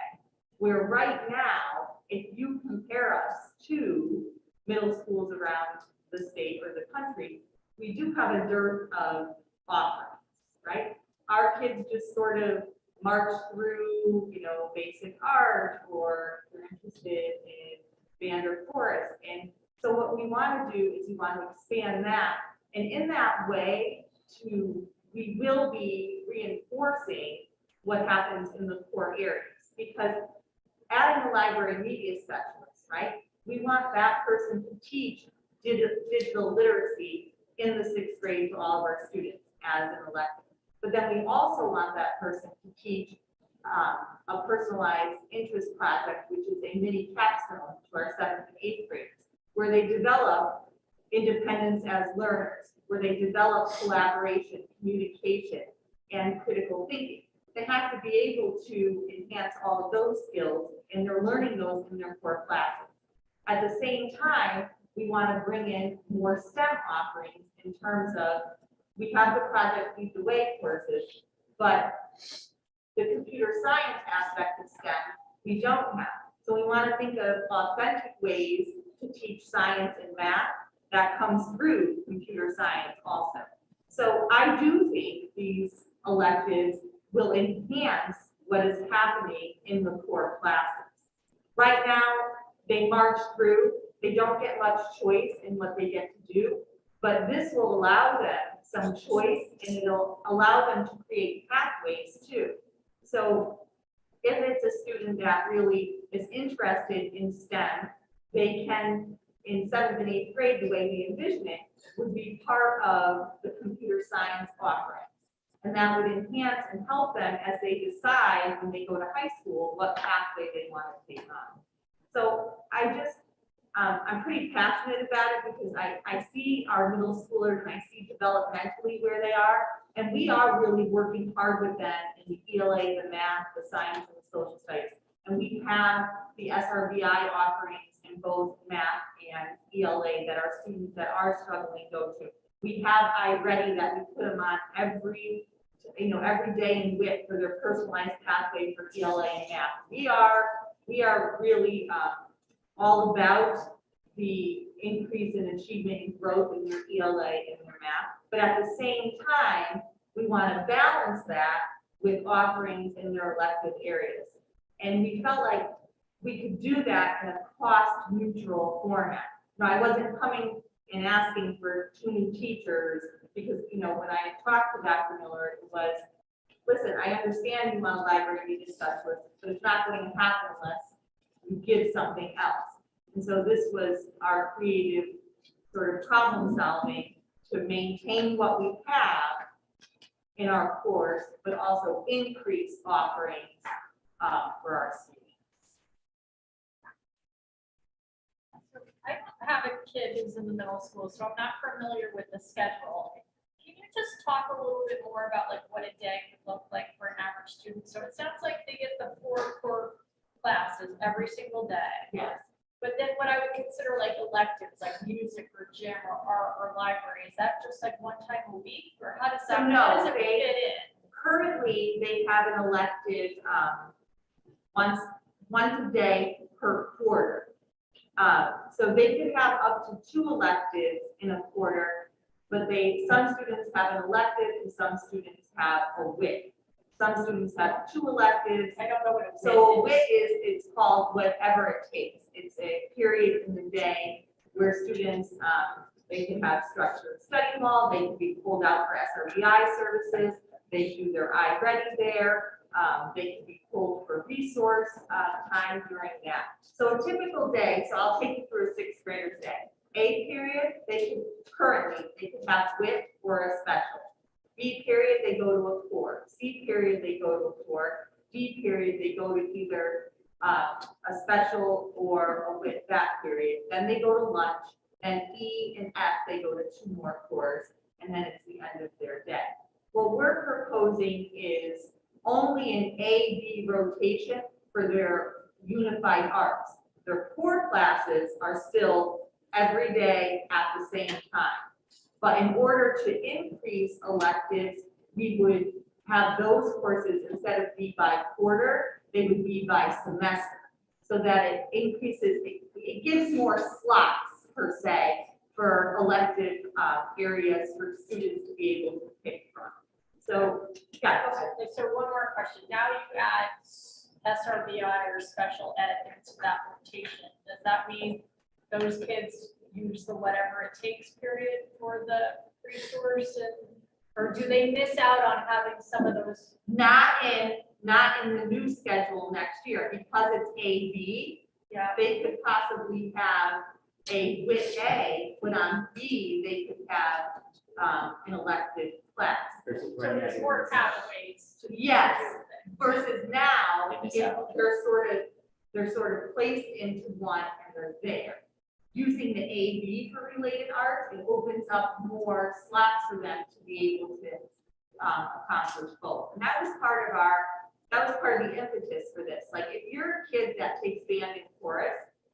Where right now, if you compare us to middle schools around the state or the country, we do have a dearth of offerings, right? Our kids just sort of march through, you know, basic art, or they're interested in band or chorus. And so what we want to do is we want to expand that. And in that way, we will be reinforcing what happens in the core areas. Because adding a library media specialist, right? We want that person to teach digital literacy in the 6th grade to all of our students as an elective. But then we also want that person to teach a personalized interest project, which is a mini capstone to our 7th and 8th graders, where they develop independence as learners, where they develop collaboration, communication, and critical thinking. They have to be able to enhance all of those skills, and they're learning those in their core classes. At the same time, we want to bring in more STEM offerings in terms of, we have the Project Lead the Way courses, but the computer science aspect of STEM, we don't have. So we want to think of authentic ways to teach science and math that comes through computer science also. So I do think these electives will enhance what is happening in the core classes. Right now, they march through, they don't get much choice in what they get to do, but this will allow them some choice, and it'll allow them to create pathways too. So if it's a student that really is interested in STEM, they can, in 7th and 8th grade, the way we envision it, would be part of the computer science offerings. And that would enhance and help them as they decide when they go to high school what pathway they want to take on. So I'm pretty passionate about it because I see our middle schoolers and I see developmentally where they are. And we are really working hard with them in the ELA, the math, the science, and the social studies. And we have the SRBI offerings in both math and ELA that our students that are struggling go to. We have iReady that we put them on every day in WIT for their personalized pathway for ELA and math. We are really all about the increase in achievement and growth in their ELA and their math. But at the same time, we want to balance that with offerings in their elective areas. And we felt like we could do that in a cost neutral format. Now, I wasn't coming and asking for 2 new teachers because, you know, when I talked to Dr. Miller, it was, listen, I understand you want a library media specialist, but it's not going to happen unless you give something else. And so this was our creative sort of problem solving to maintain what we have in our course, but also increase offerings for our students. I don't have a kid who's in the middle school, so I'm not familiar with the schedule. Can you just talk a little bit more about like what a day could look like for an average student? So it sounds like they get the 4 core classes every single day. Yes. But then what I would consider like electives, like music or gym or art or library, is that just like one time a week, or how does that, So no, how does it they- fit in? Currently, they have an elective once a day per quarter. So they could have up to 2 electives in a quarter, but some students have an elective and some students have a WIT. Some students have 2 electives. I don't know what it So a is. WIT it's called whatever it takes. It's a period in the day where students, they can have structured study hall, they can be pulled out for SRBI services, they do their iReady there, they can be pulled for resource time during that. So a typical day, so I'll take you through a 6th grader's day. A period, they can have WIT or a special. B period, they go to a core. C period, they go to a core. D period, they go to either a special or a WIT that period. Then they go to lunch. And E and F, they go to 2 more cores, and then it's the end of their day. What we're proposing is only an A-B rotation for their unified arts. Their core classes are still every day at the same time. But in order to increase electives, we would have those courses, instead of be by quarter, they would be by semester. So that it increases, it gives more slots per se for elective areas for students to be able to pick from. So, yeah, go ahead. Okay, so one more question. Now you add SRBI or special ed into that rotation. Does that mean those kids use the whatever it takes period for the resource and, or do they miss out on having some of those? Not in the new schedule next year, because it's A-B, Yeah, they could possibly have a WIT A, but on B, they could have an elective class. Versus so right there's now, more pathways to. Yes. Versus now, They miss if out. they're sort of placed into one and they're there. Using the A-B for related arts, it opens up more slots for them to be able to accomplish both. And that was part of the impetus for this. Like, if you're a kid that takes band and chorus,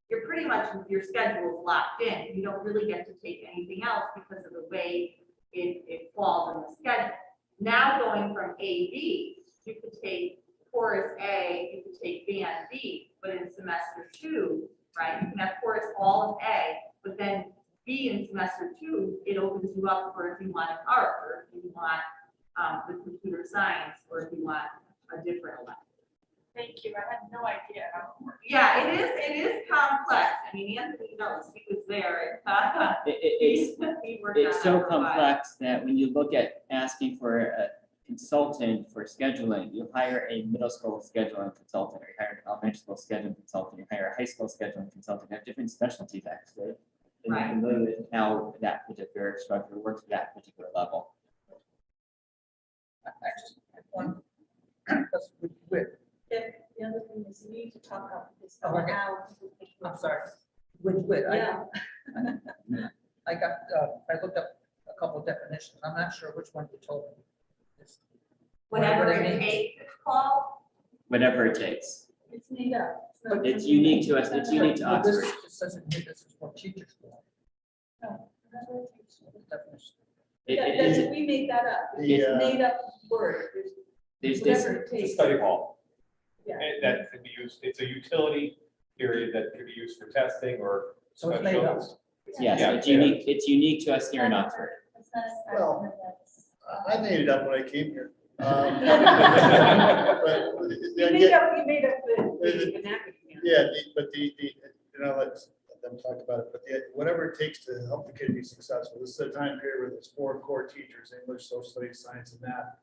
you're pretty much, your schedule is locked in. You don't really get to take anything else because of the way it falls in the schedule. Now going from A-B, you could take chorus A, you could take band B, but in semester 2, right, you can have chorus all of A, but then B in semester 2, it opens you up for if you want an art, or if you want the computer science, or if you want a different elective. Thank you. I had no idea how it worked. Yeah, it is complex. I mean, Anthony knows, he was there. It's He worked on It's so that for a while. complex that when you look at asking for a consultant for scheduling, you hire a middle school scheduling consultant, or you hire an elementary school scheduling consultant, you hire a high school scheduling consultant, you have different specialties actually. And Right. you're familiar with how that particular structure works for that particular level. I just had one, because with, The other thing is you need to talk about this, Oh, okay. how. people think I'm about sorry, this. with, Yeah. I got, I looked up a couple of definitions, I'm not sure which one you told me. It's- Whatever they it mean. takes, it's called. Whatever it takes. It's made up. not It's something unique that- to us, it's unique to But this, Oxford. it says in here, this is what teachers do. No, that's what it takes. Definition. It- That- it that's- is- We made that up. The, It's a made up word. There's this, Whatever it It's a takes. study hall, Yeah. and that could be used, it's a utility period that could be used for testing or. So it's made up. yes, Yeah, it's yeah. unique to us here in Oxford. It's not a Well, factor that's- I made it up when I came here. But You I made get- up the the- vernacular. Yeah, let them talk about it, but whatever it takes to help the kid be successful. This is a time period where there's 4 core teachers, English, social studies, science, and math,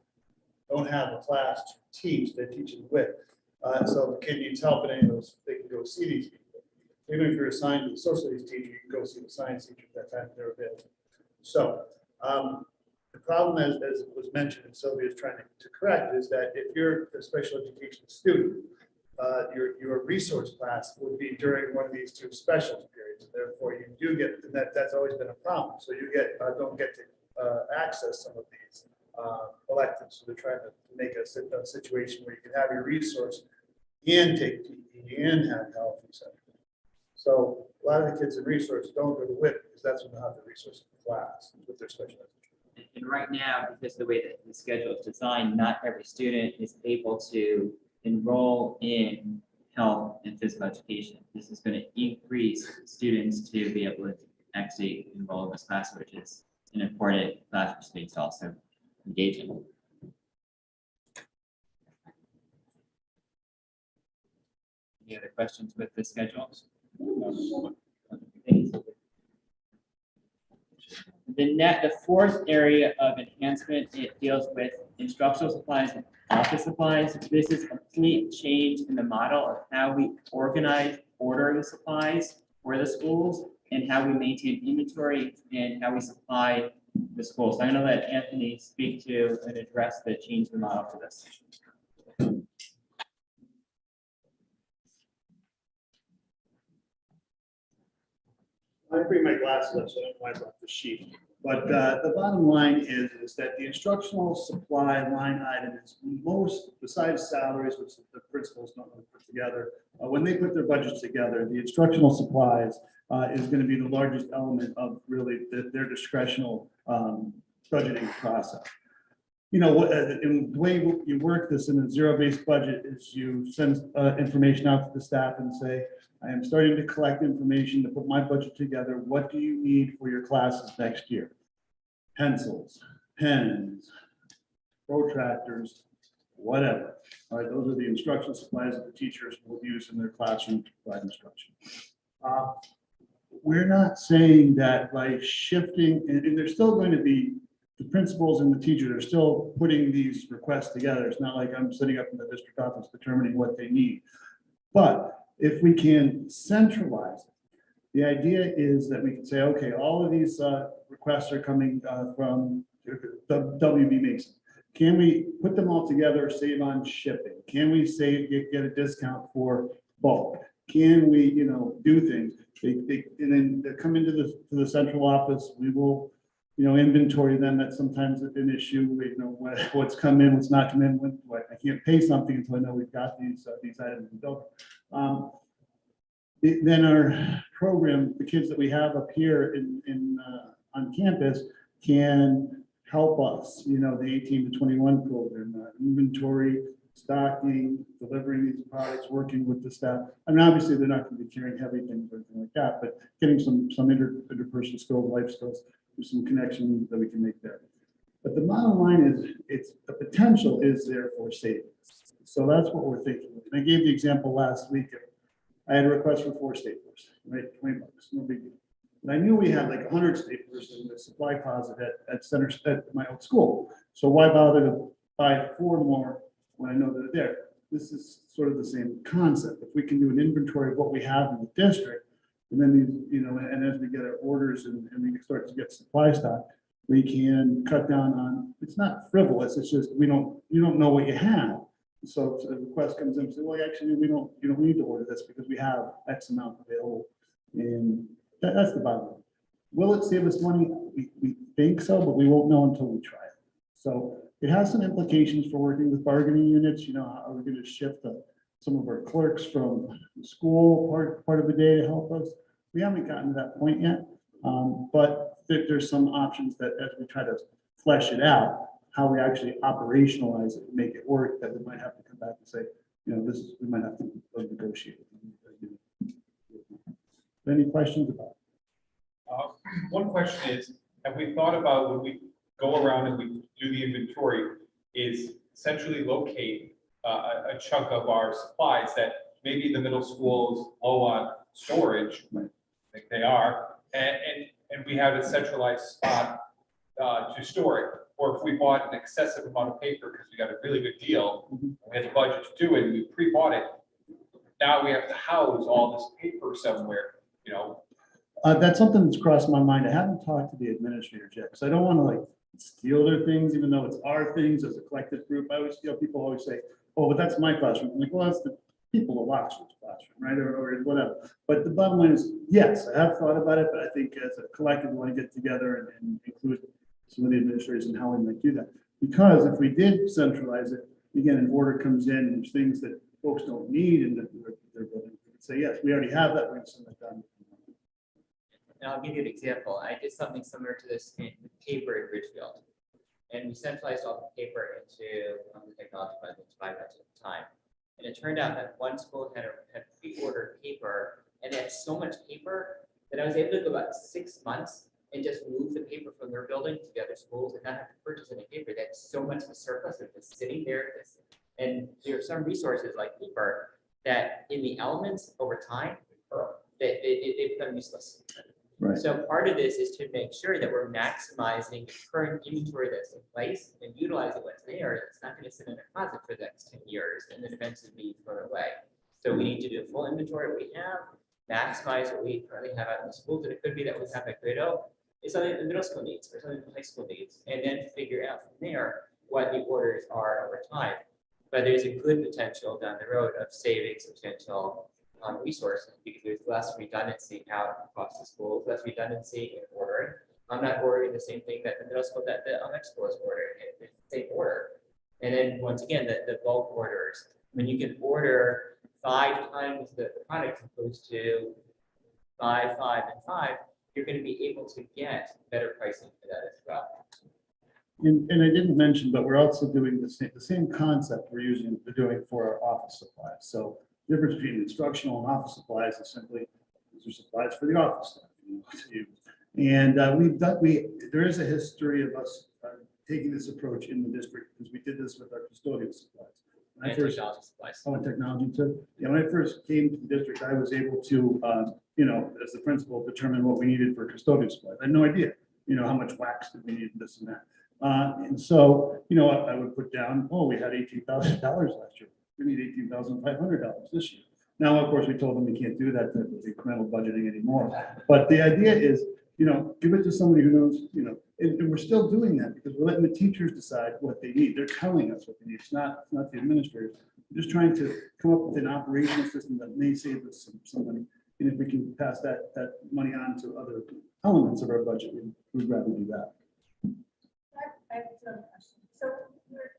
don't have a class to teach, they're teaching with. So if the kid needs help in any of those, they can go see these people. Even if you're assigned to the social studies teacher, you can go see the science teacher at that time they're available. So the problem, as it was mentioned, and Sylvia is trying to correct, is that if you're a special education student, your resource class would be during one of these 2 specialty periods. And therefore, you do get, and that's always been a problem. So you don't get to access some of these electives. So they're trying to make a situation where you can have your resource and take PE and have health, etc. So a lot of the kids in resource don't go to WIP because that's when they have the resource class with their special education. And right now, because of the way that the schedule is designed, not every student is able to enroll in health and physical education. This is going to increase students to be able to actually enroll in this class, which is an important class for students to also engage in. Any other questions with the schedules? The 4th area of enhancement, it deals with instructional supplies and office supplies. This is a complete change in the model of how we organize ordering the supplies for the schools and how we maintain inventory and how we supply the schools. So I'm going to let Anthony speak to and address the change in the model for this. I bring my glasses up, so I don't want to brought the sheet. But the bottom line is that the instructional supply line item is most, besides salaries, which the principals don't really put together, when they put their budgets together, the instructional supplies is going to be the largest element of really their discretional budgeting process. You know, and the way you work this in a zero-based budget is you send information out to the staff and say, I am starting to collect information to put my budget together. What do you need for your classes next year? Pencils, pens, protractors, whatever. All right, those are the instructional supplies that the teachers will use in their classroom to provide instruction. We're not saying that by shifting, and there's still going to be, the principals and the teachers are still putting these requests together. It's not like I'm sitting up in the district office determining what they need. But if we can centralize it, the idea is that we can say, okay, all of these requests are coming from WB Mason. Can we put them all together, save on shipping? Can we save, get a discount for bulk? Can we, you know, do things? And then they come into the central office. We will, you know, inventory them. That's sometimes an issue. You know, what's come in, what's not come in. I can't pay something until I know we've got these items in the building. Then our program, the kids that we have up here on campus can help us. You know, the 18 to 21 program, inventory, stocking, delivering these products, working with the staff. I mean, obviously, they're not going to be carrying heavy things or anything like that, but getting some interpersonal skills, life skills. There's some connections that we can make there. But the bottom line is, it's the potential is there for savings. So that's what we're thinking. And I gave the example last week. I had a request for 4 staplers, right? $20, no big deal. But I knew we had like 100 staplers in the supply closet at my old school. So why bother to buy 4 more when I know that they're there? This is sort of the same concept. If we can do an inventory of what we have in the district, and then these, you know, and as we get our orders and we start to get supply stock, we can cut down on. It's not frivolous. It's just you don't know what you have. So the request comes in and say, well, actually, you don't need to order this because we have X amount available, and that's the bottom line. Will it save us money? We think so, but we won't know until we try it. So it has some implications for working with bargaining units. You know, are we going to shift some of our clerks from the school part of the day to help us? We haven't gotten to that point yet, but there's some options that as we try to flesh it out, how we actually operationalize it, make it work, that we might have to come back and say, you know, we might have to negotiate. Any questions about it? One question is, have we thought about when we go around and we do the inventory, is essentially locate a chunk of our supplies that maybe the middle school is low on storage, I think they are, and we have a centralized spot to store it. Or if we bought an excessive amount of paper because we got a really good deal, we had the budget to do it, and we pre-bought it. Now we have to house all this paper somewhere, you know. That's something that's crossed my mind. I haven't talked to the administrators yet because I don't want to like steal their things, even though it's our things as a collective group. I always feel people always say, "Oh, but that's my classroom." I'm like, well, that's the people of Oxford's classroom, right, or whatever. But the bottom line is, yes, I have thought about it, but I think as a collective, we want to get together and include some of the administrators and how we might do that. Because if we did centralize it, again, an order comes in and there's things that folks don't need and that they're building. Say, yes, we already have that. We can send that down. And I'll give you an example. I did something similar to this in paper in Ridgefield. And we centralized all the paper into the technology budget, 5 months at a time. And it turned out that one school had pre-ordered paper, and they had so much paper that I was able to go about 6 months and just move the paper from their building to the other schools and not have to purchase any paper. They had so much of a surplus of just sitting there. And there are some resources like paper that in the elements over time, they become useless. Right. So part of this is to make sure that we're maximizing the current inventory that's in place and utilizing what's there. It's not going to sit in a closet for the next 10 years and then eventually be thrown away. So we need to do a full inventory we have, maximize what we currently have out in the schools. And it could be that we have at Grado is something the middle school needs or something the high school needs, and then figure out from there what the orders are over time. But there's a good potential down the road of saving substantial resources because there's less redundancy out across the schools, less redundancy in ordering, I'm not ordering the same thing that the middle school that the elementary school is ordering, it's the same order. And then once again, the bulk orders, when you can order 5 times the product opposed to 5, 5, and 5, you're going to be able to get better pricing for that as well. And I didn't mention, but we're also doing the same concept we're doing for our office supplies. So the difference between instructional and office supplies is simply, these are supplies for the office staff, to use. And there is a history of us taking this approach in the district, because we did this with our custodial supplies. When I And first, technology supplies. oh, and technology too. Yeah, when I first came to the district, I was able to, as the principal, determine what we needed for custodial supplies. I had no idea, how much wax did we need, this and that. And so, I would put down, oh, we had $18,000 last year. We need $18,500 this year. Now, of course, we told them we can't do that with incremental budgeting anymore. But the idea is, give it to somebody who knows, and we're still doing that because we're letting the teachers decide what they need. They're telling us what they need. It's not the administrators. We're just trying to come up with an operational system that may save us some money. And if we can pass that money on to other elements of our budget, we'd rather do that. I have another question. So we're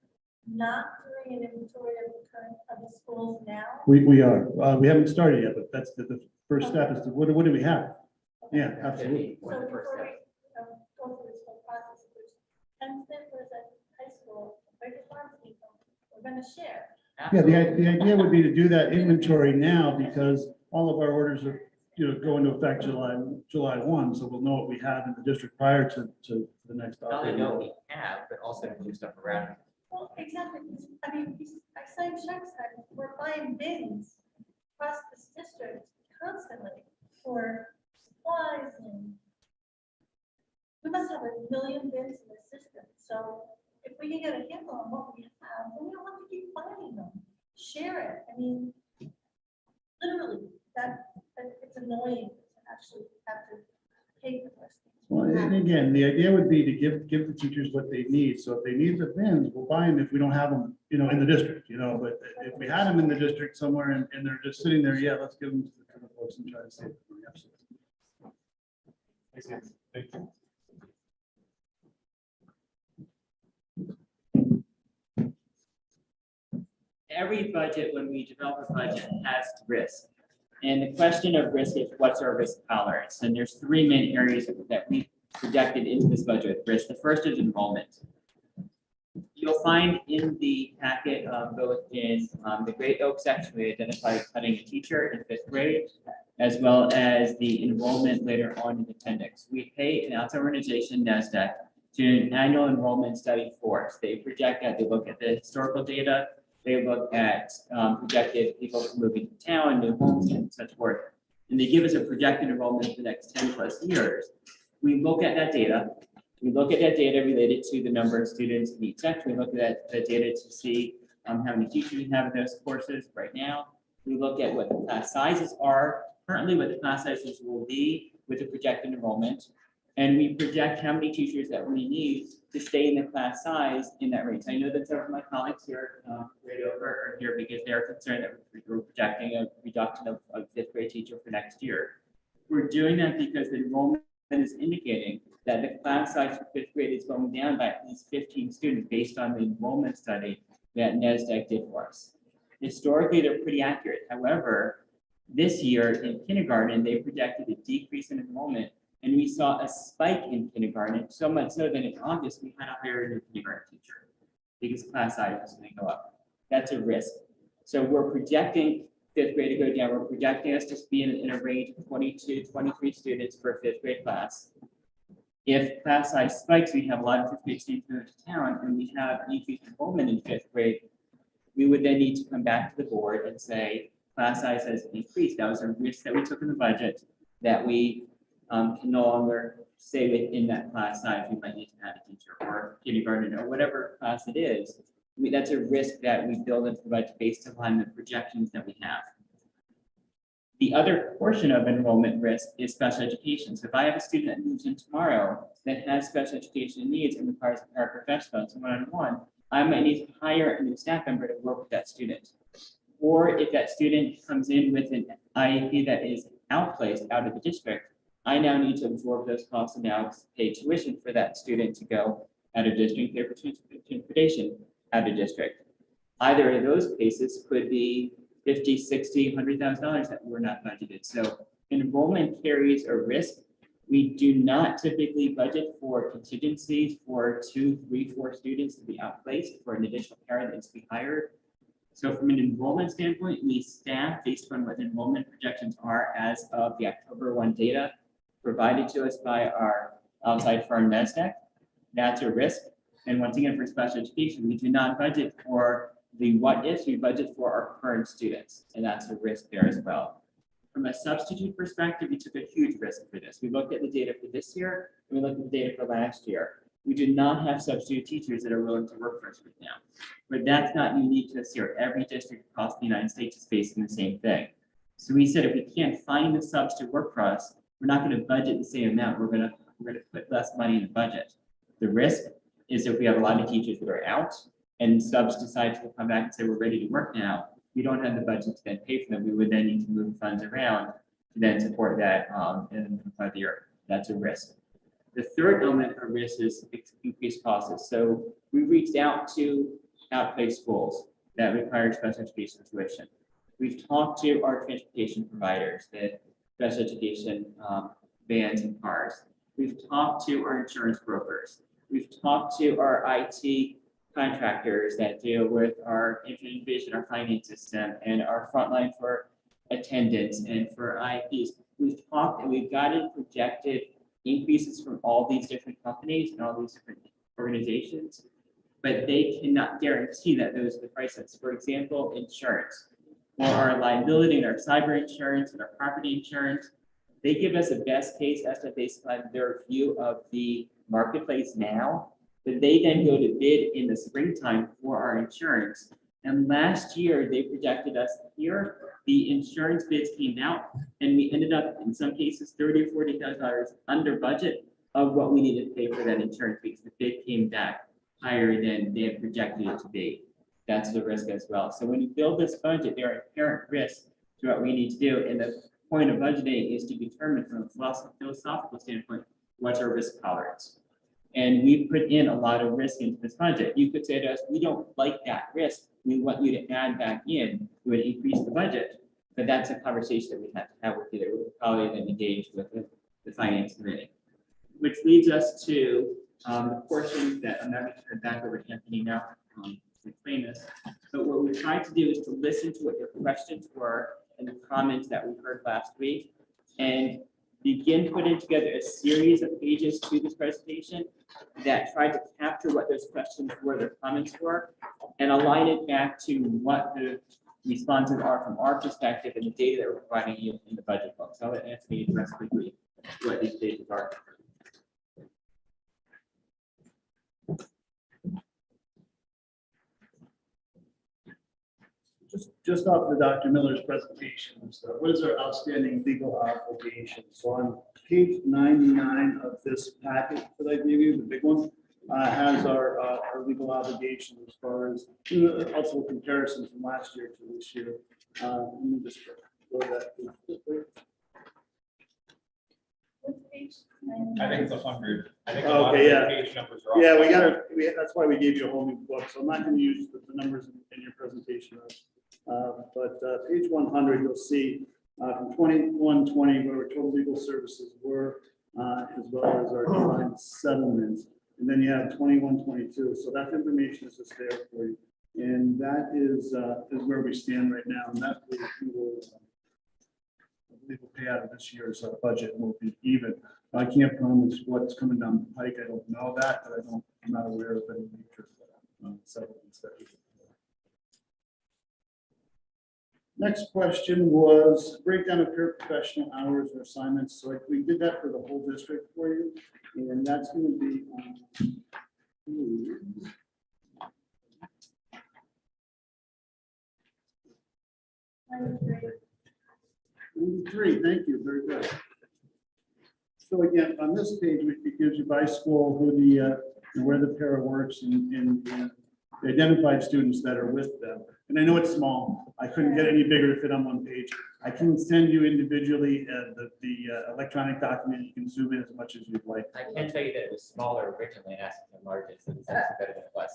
not doing an inventory of the current of the schools now? We are. We haven't started yet, but that's the first step is to, what do we have? Yeah, absolutely. So before we go through this whole process, there's Penn State was at high school, Breaker Farms people, we're gonna share. Yeah, the idea would be to do that inventory now because all of our orders are, go into effect July 1, so we'll know what we have in the district prior to the next. Not only know what we have, but also move stuff around. Well, exactly. I mean, I signed checks that we're buying bins across this district constantly for supplies and we must have 1 million bins in the system. So if we can get a handle on what we have, then we don't have to keep buying them. Share it. I mean, literally, it's annoying to actually have to pay for this. Well, and again, the idea would be to give the teachers what they need. So if they need the bins, we'll buy them if we don't have them, in the district, but if we had them in the district somewhere and they're just sitting there, yeah, let's give them to the folks and try to save them. Absolutely. Makes sense. Thank you. Every budget, when we develop a budget, has risk. And the question of risk is what's our risk tolerance? And there's 3 main areas that we projected into this budget with risk. The first is enrollment. You'll find in the packet, both in the Great Oak section, we identified cutting a teacher in 5th grade, as well as the enrollment later on in the appendix. We pay an outside organization, NASDAQ, to an annual enrollment study for us. They project that, they look at the historical data, they look at projected people moving to town, new homes, and such forth. And they give us a projected enrollment for the next 10 plus years. We look at that data. We look at that data related to the number of students in each section. We look at the data to see how many teachers we have in those courses right now. We look at what the class sizes are, currently what the class sizes will be with the projected enrollment. And we project how many teachers that we need to stay in the class size in that range. I know that some of my colleagues here, right over, are here because they're concerned that we're projecting a reduction of 5th grade teacher for next year. We're doing that because the enrollment is indicating that the class size for 5th grade is going down by at least 15 students based on the enrollment study that NASDAQ did for us. Historically, they're pretty accurate. However, this year in kindergarten, they projected a decrease in enrollment. And we saw a spike in kindergarten, so much so that in August, we had to hire a new kindergarten teacher because class size was going to go up. That's a risk. So we're projecting 5th grade to go down. We're projecting us to be in a range of 22, 23 students for a 5th grade class. If class size spikes, we have a lot of 5th grade students moving to town and we have increased enrollment in 5th grade, we would then need to come back to the board and say, class size has increased. That was a risk that we took in the budget that we can no longer stay within that class size. We might need to add a teacher or kindergarten or whatever class it is. That's a risk that we build into the budget based upon the projections that we have. The other portion of enrollment risk is special education. So if I have a student that moves in tomorrow that has special education needs and requires a paraprofessional to one-on-one, I might need to hire a new staff member to work with that student. Or if that student comes in with an IEP that is outplaced out of the district, I now need to absorb those costs and now pay tuition for that student to go out of district, pay for transportation out of district. Either of those cases could be 50, 60, $100,000 that were not budgeted. So enrollment carries a risk. We do not typically budget for contingencies for 2, 3, 4 students to be outplaced for an additional parent that needs to be hired. So from an enrollment standpoint, we staff based on what enrollment projections are as of the October 1 data provided to us by our outside firm NASDAQ. That's a risk. And once again, for special education, we do not budget for the what ifs, we budget for our current students, and that's a risk there as well. From a substitute perspective, we took a huge risk for this. We looked at the data for this year, and we looked at the data for last year. We do not have substitute teachers that are willing to work for us right now. But that's not unique to us here. Every district across the United States is facing the same thing. So we said if we can't find the subs to work for us, we're not going to budget the same amount. We're going to put less money in the budget. The risk is if we have a lot of teachers that are out and subs decide to come back and say, we're ready to work now, we don't have the budget to then pay for them. We would then need to move funds around to then support that in the year. That's a risk. The third element of risk is increased costs. So we reached out to outplaced schools that require special education tuition. We've talked to our transportation providers, the special education vans and cars. We've talked to our insurance brokers. We've talked to our IT contractors that deal with our infinite vision, our finance system, and our frontline for attendance and for IEPs. We've talked and we've gotten projected increases from all these different companies and all these different organizations, but they cannot guarantee that those are the prices. For example, insurance, or our liability and our cyber insurance and our property insurance, they give us a best case estimate based on their view of the marketplace now, but they then go to bid in the springtime for our insurance. And last year, they projected us here, the insurance bids came out, and we ended up, in some cases, $30,000 or $40,000 under budget of what we needed to pay for that insurance, because the bid came back higher than they had projected it to be. That's the risk as well. So when you build this budget, there are inherent risks to what we need to do. And the point of budgeting is to determine from a philosophical standpoint, what's our risk tolerance? And we put in a lot of risk into this budget. You could say to us, we don't like that risk. We want you to add back in, we would increase the budget. But that's a conversation that we have to have with you. We would probably then engage with the finance committee. Which leads us to the portion that I'm not going to turn back over to Anthony now to explain this. But what we tried to do is to listen to what your questions were and the comments that we heard last week, and begin putting together a series of pages to this presentation that tried to capture what those questions were, their comments were, and align it back to what the responses are from our perspective and the data that we're providing you in the budget book. So I'll let Anthony address quickly what these pages are. Just off of Dr. Miller's presentation and stuff, what is our outstanding legal obligation? So on page 99 of this packet that I gave you, the big one, has our legal obligation as far as also a comparison from last year to this year. Let me just go to that. What page? I think it's 100. I think a lot of Okay, the yeah. page numbers are off. Yeah, that's why we gave you a whole new book. So I'm not going to use the numbers in your presentation. But page 100, you'll see from 2120 what our total legal services were, as well as our defined settlements. And then you have 2122. So that information is just there for you. And that is where we stand right now. And that we will, I believe we'll pay out of this year's budget will be even. I can't promise what's coming down the pike. I don't know that, but I'm not aware of any major settlements that we. Next question was breakdown of paraprofessional hours or assignments. So we did that for the whole district for you, and that's going to be on 93. Thank you. Very good. So again, on this page, it gives you by school who the where the para works in They identified students that are with them. And I know it's small. I couldn't get any bigger to fit on one page. I can send you individually the electronic document. You can zoom in as much as you'd like. I can tell you that it was smaller originally and asked to enlarge it, so it's actually better than it was.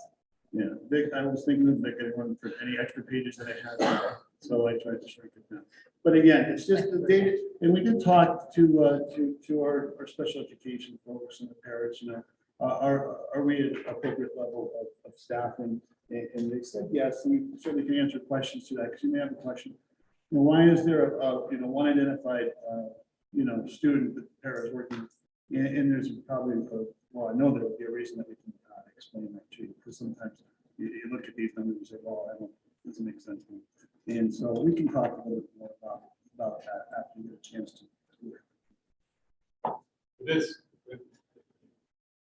Yeah, I was thinking of making one for any extra pages that I had, so I tried to shrink it down. But again, it's just the data, and we did talk to our special education folks and the parents, you know, are we at appropriate level of staffing? And they said, yes, and we certainly can answer questions to that, because you may have a question. You know, why is there one identified, student that the parent is working? And there's probably, well, I know there will be a reason that we can explain that to you, because sometimes you look at these numbers and say, well, doesn't make sense to me. And so we can talk a little bit more about that after you get a chance to. This,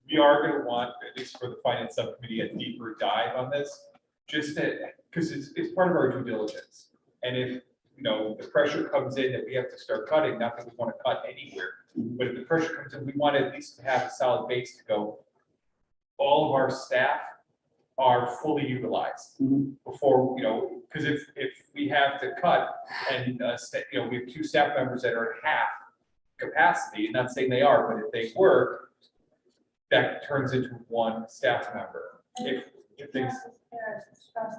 we are going to want, at least for the finance subcommittee, a deeper dive on this, just to, because it's part of our due diligence. And if, the pressure comes in that we have to start cutting, not that we want to cut anywhere, but if the pressure comes in, we want at least to have a solid base to go, all of our staff are fully utilized before, because if we have to cut and, we have 2 staff members that are at half capacity, not saying they are, but if they were, that turns into 1 staff member. If things,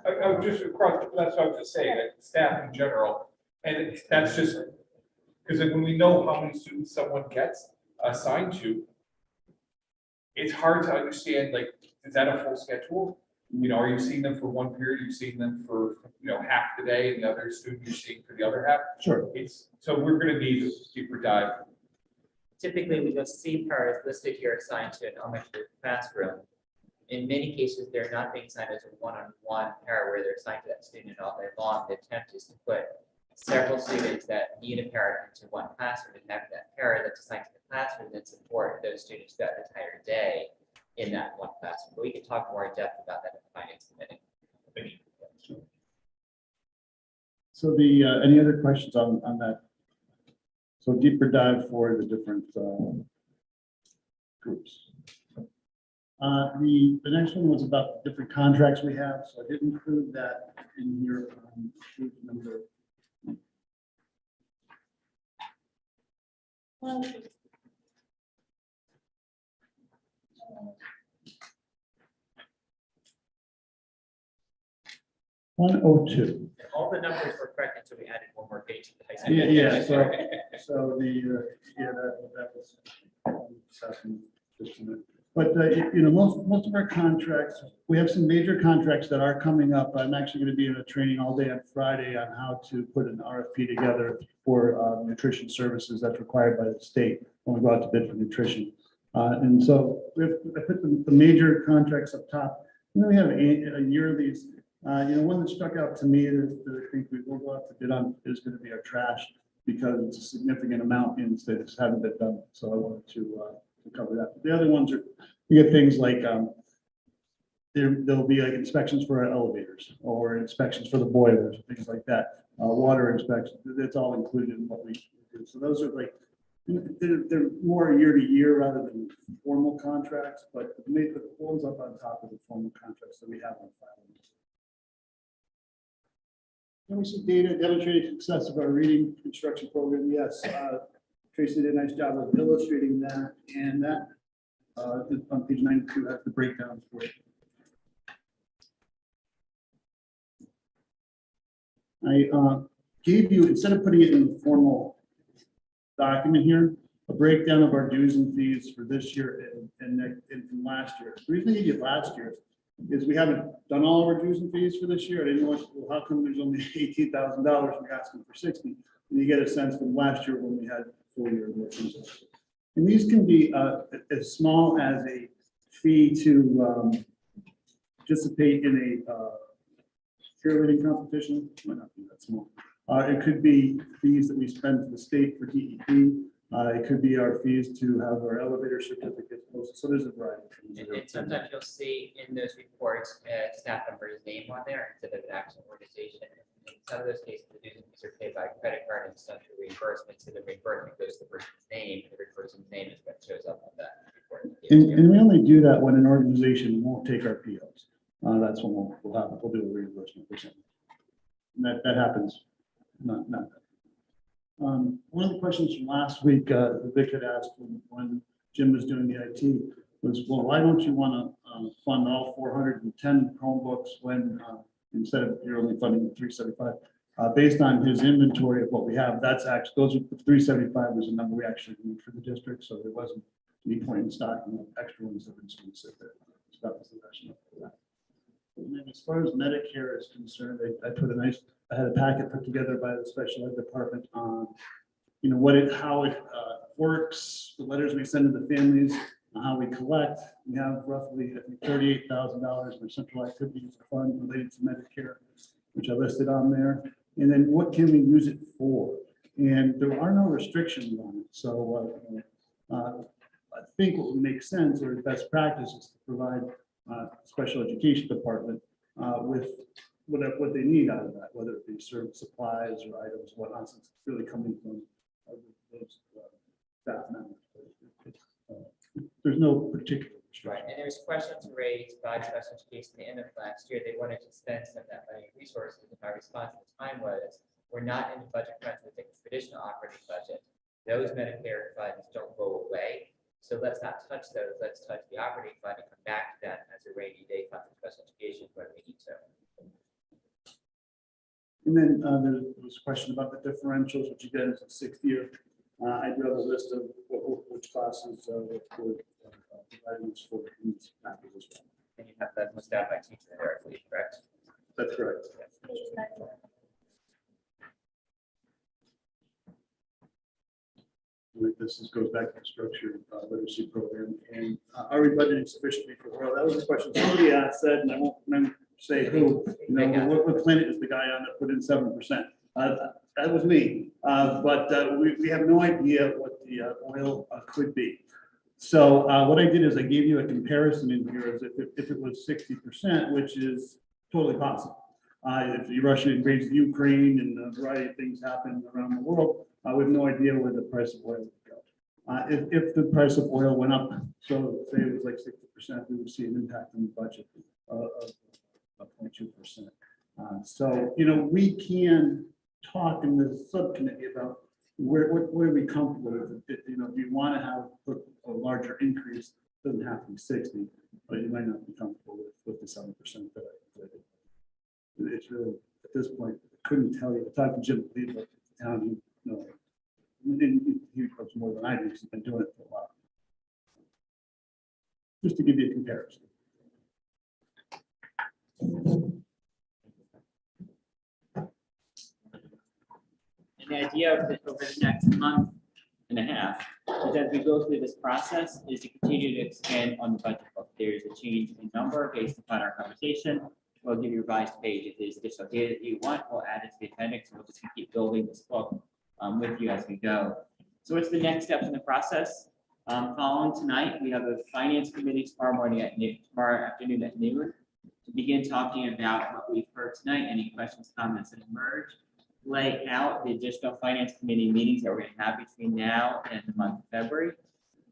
I was just across, that's what I was just saying, that staff in general, and that's just, because when we know how many students someone gets assigned to, it's hard to understand, like, is that a full schedule? Are you seeing them for 1 period, you're seeing them for, half the day, and the other student you're seeing for the other half? Sure. So we're gonna need a deeper dive. Typically, we just see paras listed here assigned to an elementary classroom. In many cases, they're not being assigned as a one-on-one para where they're assigned to that student all day long. The attempt is to put several students that need a para into one classroom and have that para that's assigned to the classroom and support those students that entire day in that one classroom. But we can talk more in depth about that in the finance committee. So any other questions on that? So deeper dive for the different groups. The next one was about the different contracts we have, so I did include that in your group number. $102. All the numbers were correct until we added one more page to the high school. Yeah, so that was second, just a minute. But, most of our contracts, we have some major contracts that are coming up. I'm actually going to be in a training all day on Friday on how to put an RFP together for nutrition services that's required by the state when we go out to bid for nutrition. And so I put the major contracts up top. And then we have a yearlies. One that stuck out to me that I think we will go out to bid on is going to be our trash, because it's a significant amount in the state that haven't been done. So I wanted to cover that. The other ones are, you get things like there'll be like inspections for our elevators or inspections for the boilers, things like that. Water inspections, that's all included in what we do. So those are like, they're more year to year rather than formal contracts, but the ones up on top of the formal contracts that we have on file. Then we see data demonstrating success of our reading construction program. Yes, Tracy did a nice job of illustrating that, and that on page 92 has the breakdown for it. I gave you, instead of putting it in the formal document here, a breakdown of our dues and fees for this year and from last year. The reason I gave you last year is we haven't done all of our dues and fees for this year. I didn't know, well, how come there's only $18,000 we're asking for 60? And you get a sense from last year when we had full year workings. And these can be as small as a fee to participate in a cheerleading competition. Might not be that small. It could be fees that we spend to the state for DEP. It could be our fees to have our elevator certificates posted. So there's a variety of things. And sometimes you'll see in those reports, staff member's name on there instead of an actual organization. In some of those cases, the dues and fees are paid by credit card and some through reimbursement. So the reimbursement goes to the person's name, and the person's name is what shows up on that report. And we only do that when an organization won't take our POs. that's when we'll do a reimbursement for something. And that happens, not. One of the questions from last week, Vic had asked when Jim was doing the IT was, well, why don't you want to fund all 410 Chromebooks when instead of you're only funding the 375? Based on his inventory of what we have, that's actually, those are, 375 was a number we actually need for the district, so there wasn't any point in stocking extra ones that were just going to sit there. So that was the rationale for that. And then as far as Medicare is concerned, I had a packet put together by the special ed department on, you know, how it works, the letters we send to the families, and how we collect. We have roughly, I think, $38,000 in central activities fund related to Medicare, which I listed on there. And then what can we use it for? And there are no restrictions on it. So I think what would make sense or best practice is to provide special education department with what they need out of that, whether it be certain supplies or items, whatnot, since it's really coming from those staff members. There's no particular Right, restriction. and there's questions raised by special education at the end of last year. They wanted to spend some of that money resources, and my response at the time was, we're not in the budget crunch with the traditional operating budget. Those Medicare funds don't go away. So let's not touch those. Let's touch the operating fund and come back to that as a rainy day fund for special education when we need to. And then there was a question about the differentials, which you get is a 6th year. I do have a list of which classes were providing this for in this package as well. And you have that listed out by teacher there, I believe, correct? That's correct. Goes back to the structured literacy program, and are we budgeting sufficiently for oil? That was the question somebody asked, said, and I won't remember say who. You know, what planet is the guy on that put in 7%? That was me, but we have no idea what the oil could be. So what I did is I gave you a comparison in here as if it was 60%, which is totally possible. If Russia invades Ukraine and a variety of things happen around the world, we have no idea where the price of oil would go. If the price of oil went up, so say it was like 60%, we would see an impact on the budget of 0.2%. So, you know, we can talk in the subcommittee about what are we comfortable with. You know, if you want to have a larger increase, it doesn't have to be 60, but you might not be comfortable with the 7% that I did. It's really, at this point, I couldn't tell you. I talked to Jim Lee about the town, you know, he knows more than I do, because he's been doing it for a while. Just to give you a comparison. And the idea of it over the next month and a half is as we go through this process is to continue to expand on the budget book. There's a change in number based upon our conversation. We'll give you a revised page. If there's additional data that you want, we'll add it to the appendix. We'll just keep building this book with you as we go. So what's the next step in the process? Following tonight, we have a finance committee tomorrow afternoon at noon to begin talking about what we've heard tonight, any questions, comments that emerge, lay out the additional finance committee meetings that we're going to have between now and the month of February,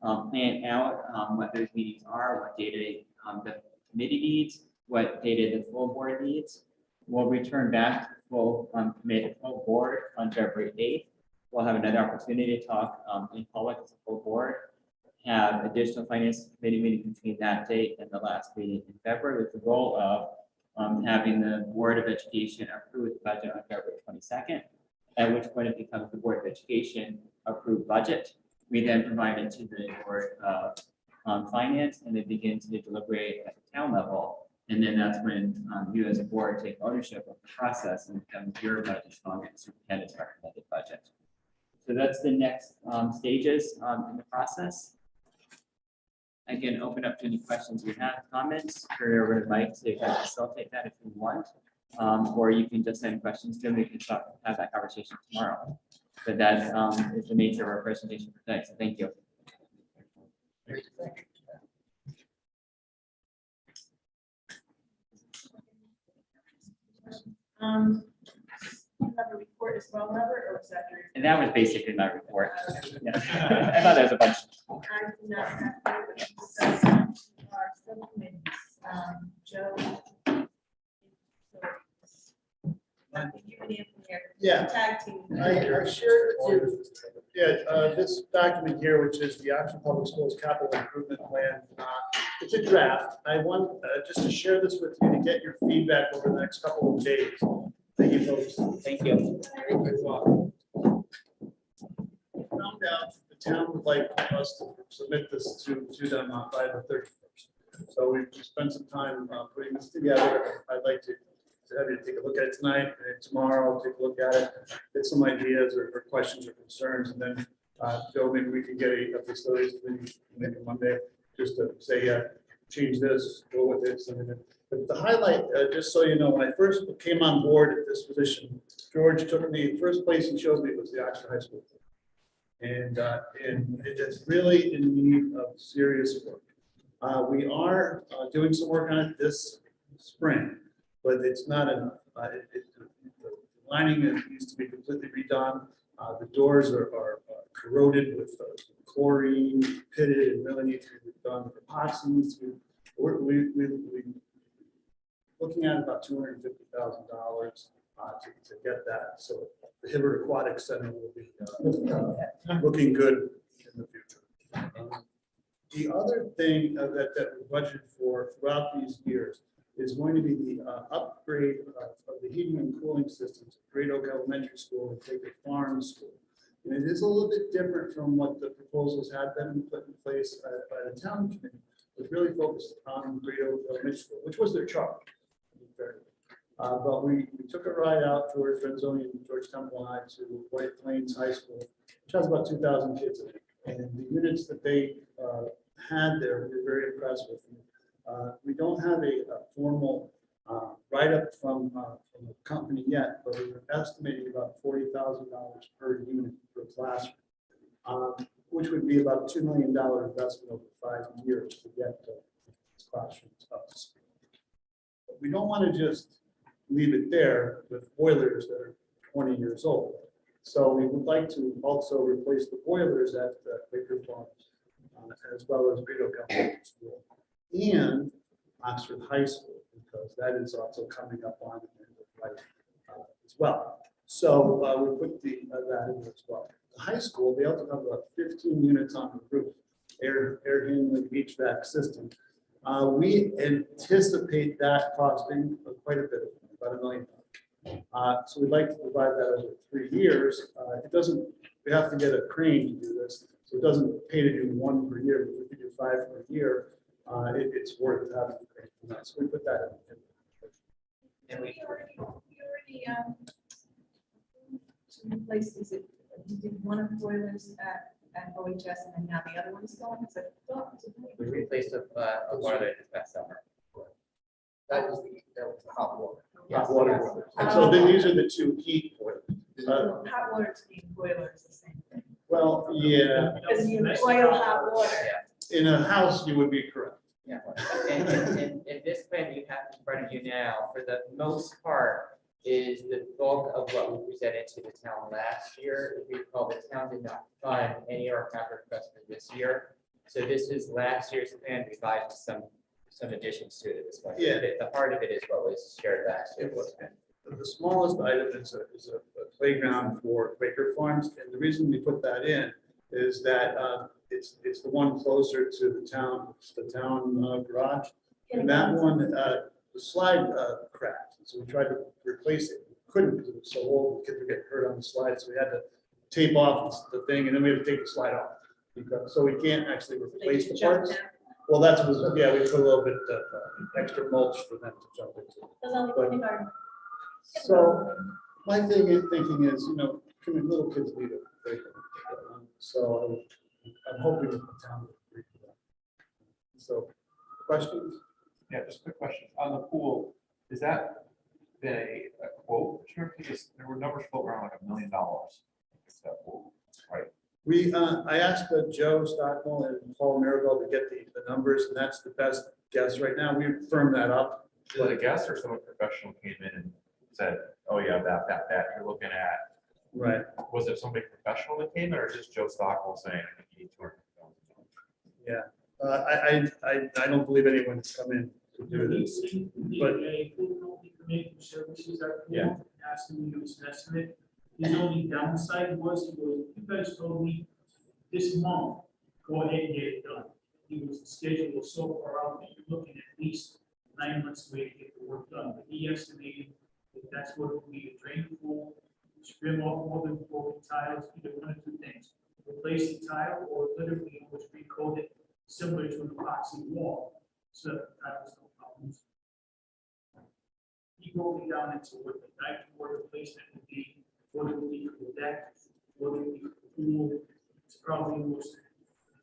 plan out what those meetings are, what data the committee needs, what data the full board needs. We'll return back to the full committee, full board on February 8th. We'll have another opportunity to talk in public as a full board, have additional finance committee meeting between that date and the last meeting in February with the goal of having the Board of Education approve the budget on February 22nd, at which point it becomes the Board of Education approved budget. We then provide it to the Board of Finance, and they begin to deliberate at the town level. And then that's when you as a board take ownership of the process and become your budget along with the superintendent's recommended budget. So that's the next stages in the process. I can open up to any questions you have, comments, turn it over to Mike to kind of facilitate that if you want. Or you can just send questions to me. We can have that conversation tomorrow. But that is the nature of our presentation for today. So thank you. Have a report as well, Robert, or was that your? And that was basically my report. Yeah. I thought there was a bunch. I do not have to, so our subcommittees, Joe, Kathy, you and Anthony Yeah. are tag team. I shared with you, this document here, which is the Oxford Public Schools Capital Improvement Plan. It's a draft. I want just to share this with you to get your feedback over the next couple of days. Thank you, folks. Thank you. Found out the town would like us to submit this to them by the 31st. So we've spent some time putting this together. I'd like to have you take a look at it tonight and tomorrow, take a look at it, get some ideas or questions or concerns, and then Joe, maybe we can get a facilities committee maybe Monday, just to say, yeah, change this, go with this. But the highlight, just so you know, when I first came on board at this position, George took me, first place he chose me was the Oxford High School. And it is really in need of serious work. We are doing some work on it this spring, but it's not enough. The lining needs to be completely redone. The doors are corroded with chlorine, pitted, and really need to be redone. The epoxy needs to be, we're looking at about $250,000 to get that. So the Hibbert Aquatic Center will be looking good in the future. The other thing that we budgeted for throughout these years is going to be the upgrade of the heating and cooling systems at Great Oak Elementary School and Quaker Farm School. And it is a little bit different from what the proposals had been put in place by the town committee. It was really focused on Great Oak Elementary School, which was their charge. But we took a ride out, George Renzoni and George Temple and I, to White Plains High School, which has about 2,000 kids in it. And the units that they had there, we were very impressed with. We don't have a formal write-up from the company yet, but we were estimating about $40,000 per unit per classroom, which would be about $2 million investment over 5 years to get these classrooms up to speed. But we don't want to just leave it there with boilers that are 20 years old. So we would like to also replace the boilers at Quaker Farms, as well as Great Oak Elementary School and Oxford High School, because that is also coming up on the end of life as well. So we put that in as well. The high school, they also have about 15 units on the roof, air handling HVAC system. We anticipate that costing quite a bit, about $1 million. So we'd like to provide that over 3 years. It doesn't, we have to get a crane to do this, so it doesn't pay to do 1 per year, but if we do 5 per year, it's worth having a crane for that. So we put that in. And we already to replace, is it, you did one of the boilers at OHS and then now the other one's going? Is it? we replaced a boiler this past summer. That was the hot water. Yes. Hot water boilers. And so then these are the 2 heat boilers. Hot water to be boiler is the same thing. Well, yeah, Because you boil hot water. in a house, you would be correct. Yeah, and this plan you have in front of you now, for the most part, is the bulk of what we presented to the town last year. If you recall, the town did not fund any of our capital requests for this year. So this is last year's plan, revised with some additions to it at this point. Yeah. The heart of it is what was shared last year. The smallest item is a playground for Quaker Farms, and the reason we put that in is that it's the one closer to the town garage. And that one, the slide cracked, so we tried to replace it. Couldn't because it was so old, the kids were getting hurt on the slide, so we had to tape off the thing, and then we had to take the slide off. So we can't actually replace the parts. Well, that's was, yeah, we put a little bit of extra mulch for them to jump into. Does only kindergarten. So my thinking is, little kids need it. So I'm hoping that the town will agree to that. So questions? Yeah, just a quick question. On the pool, is that been a quote? Sure, because there were numbers floating around like $1 million. It's that pool, right? I asked Joe Stockwell and Paul Maribel to get the numbers, and that's the best guess right now. We firmed that up. Was it a guess or someone professional came in and said, oh yeah, that you're looking at? Right. Was it somebody professional that came in or just Joe Stockwell saying, I think you need $200,000? Yeah. I don't believe anyone's come in to do this. But A pool company come in who services our pool, Yeah. asked him to give us an estimate. His only downside was, he goes, you guys told me this month, go ahead and get it done. He was, the schedule was so far out that you're looking at least 9 months away to get the work done. But he estimated that that's what it would be to drain the pool, trim off all the broken tiles, either one of two things. Replace the tile or literally almost recoat it similar to an epoxy wall, so that the tiles don't problems. He broke it down into what the night board replacement would be, what it would be for the deck, what it would be for the pool. It's probably almost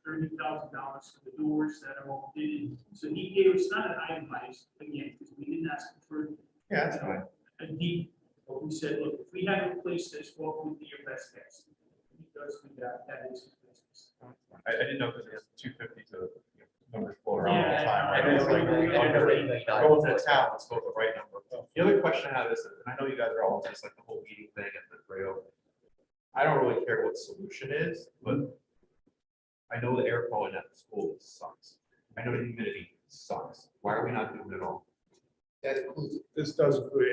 $30,000 for the doors that are all fitted. So he gave us not an itemized, again, because we didn't ask him for Yeah, that's fine. a deep, but we said, look, if we had to replace this, what would be your best guess? Because we got, that is his business. I didn't know because it was 250 to numbers float around all the Yeah, time, I right? don't It's know, like, I don't know anything about going to it. the town, let's go with the right number. The other question I have is, and I know you guys are all just like the whole eating thing at the Brio. I don't really care what the solution is, but I know the air quality at the school sucks. I know the humidity sucks. Why are we not doing it all? That includes, this does include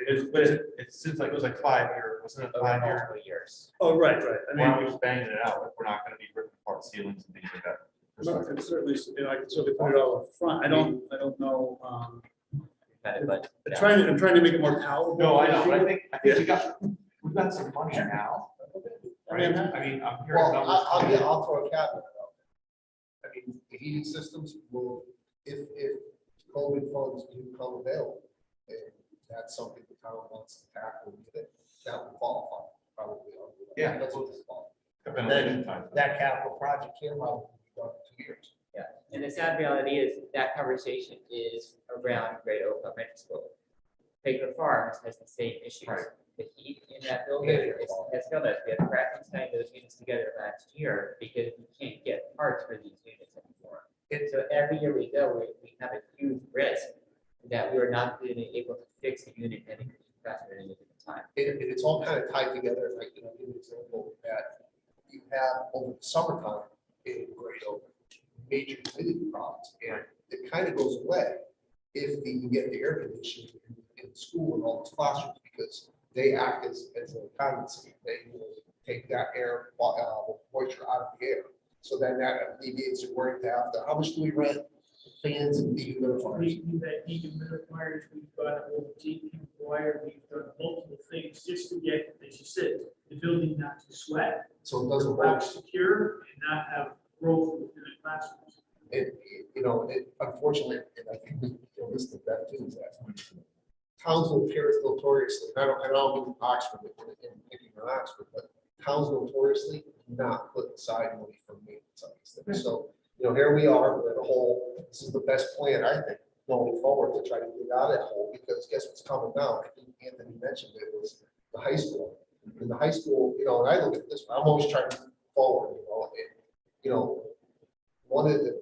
It seems like it was like 5 years, wasn't it 5 years? Multiple years. Oh, right, right. I Why aren't mean, we just banging it out if we're not gonna be ripping apart ceilings and things like that? no, I can certainly, I can certainly put it all up front. I don't know. But I'm trying to make it more palatable. No, I know, but I think we've got some money now, right? I mean, I'm hearing well, numbers. I'll throw a caveat out. I mean, the heating systems will, if COVID funds do come available, and that's something the town wants to tackle with it, that will qualify, probably. Yeah. That's what this qualifies. And then That capital project can probably be done in 2 years. Yeah, and the sad reality is that conversation is around Great Oak Elementary School. Baker Farms has the same issues. Right. The heat in that building has killed us. We had practice tying those units together last year because we can't get parts for these units anymore. And so every year we go, we have a huge risk that we are not being able to fix the unit and it could be faster at any given time. It's all kind of tied together, like, give an example that you have over the summertime in Great Oak, major humidity problems, and it kind of goes away if you get the air conditioning in school and all its classrooms, because they act as a condensate. They will take that air, moisture out of the air. So then that alleviates the worry to have how much do we rent fans and dehumidifiers? We've had dehumidifiers, we've got a TP wire, we've done multiple things just to get, as you said, the building not to sweat. So it doesn't Rock work. secure and not have growth within the classrooms. And, unfortunately, and I think we listed that too, is that towns notoriously, and I don't mean Oxford, in picking on Oxford, but towns notoriously do not put aside money for maintenance on these things. So, here we are, we're in a hole. This is the best plan, I think, going forward to try to get out of that hole, because guess what's coming now? I think Anthony mentioned it was the high school. In the high school, and I look at this, I'm always trying to move forward, and, one of the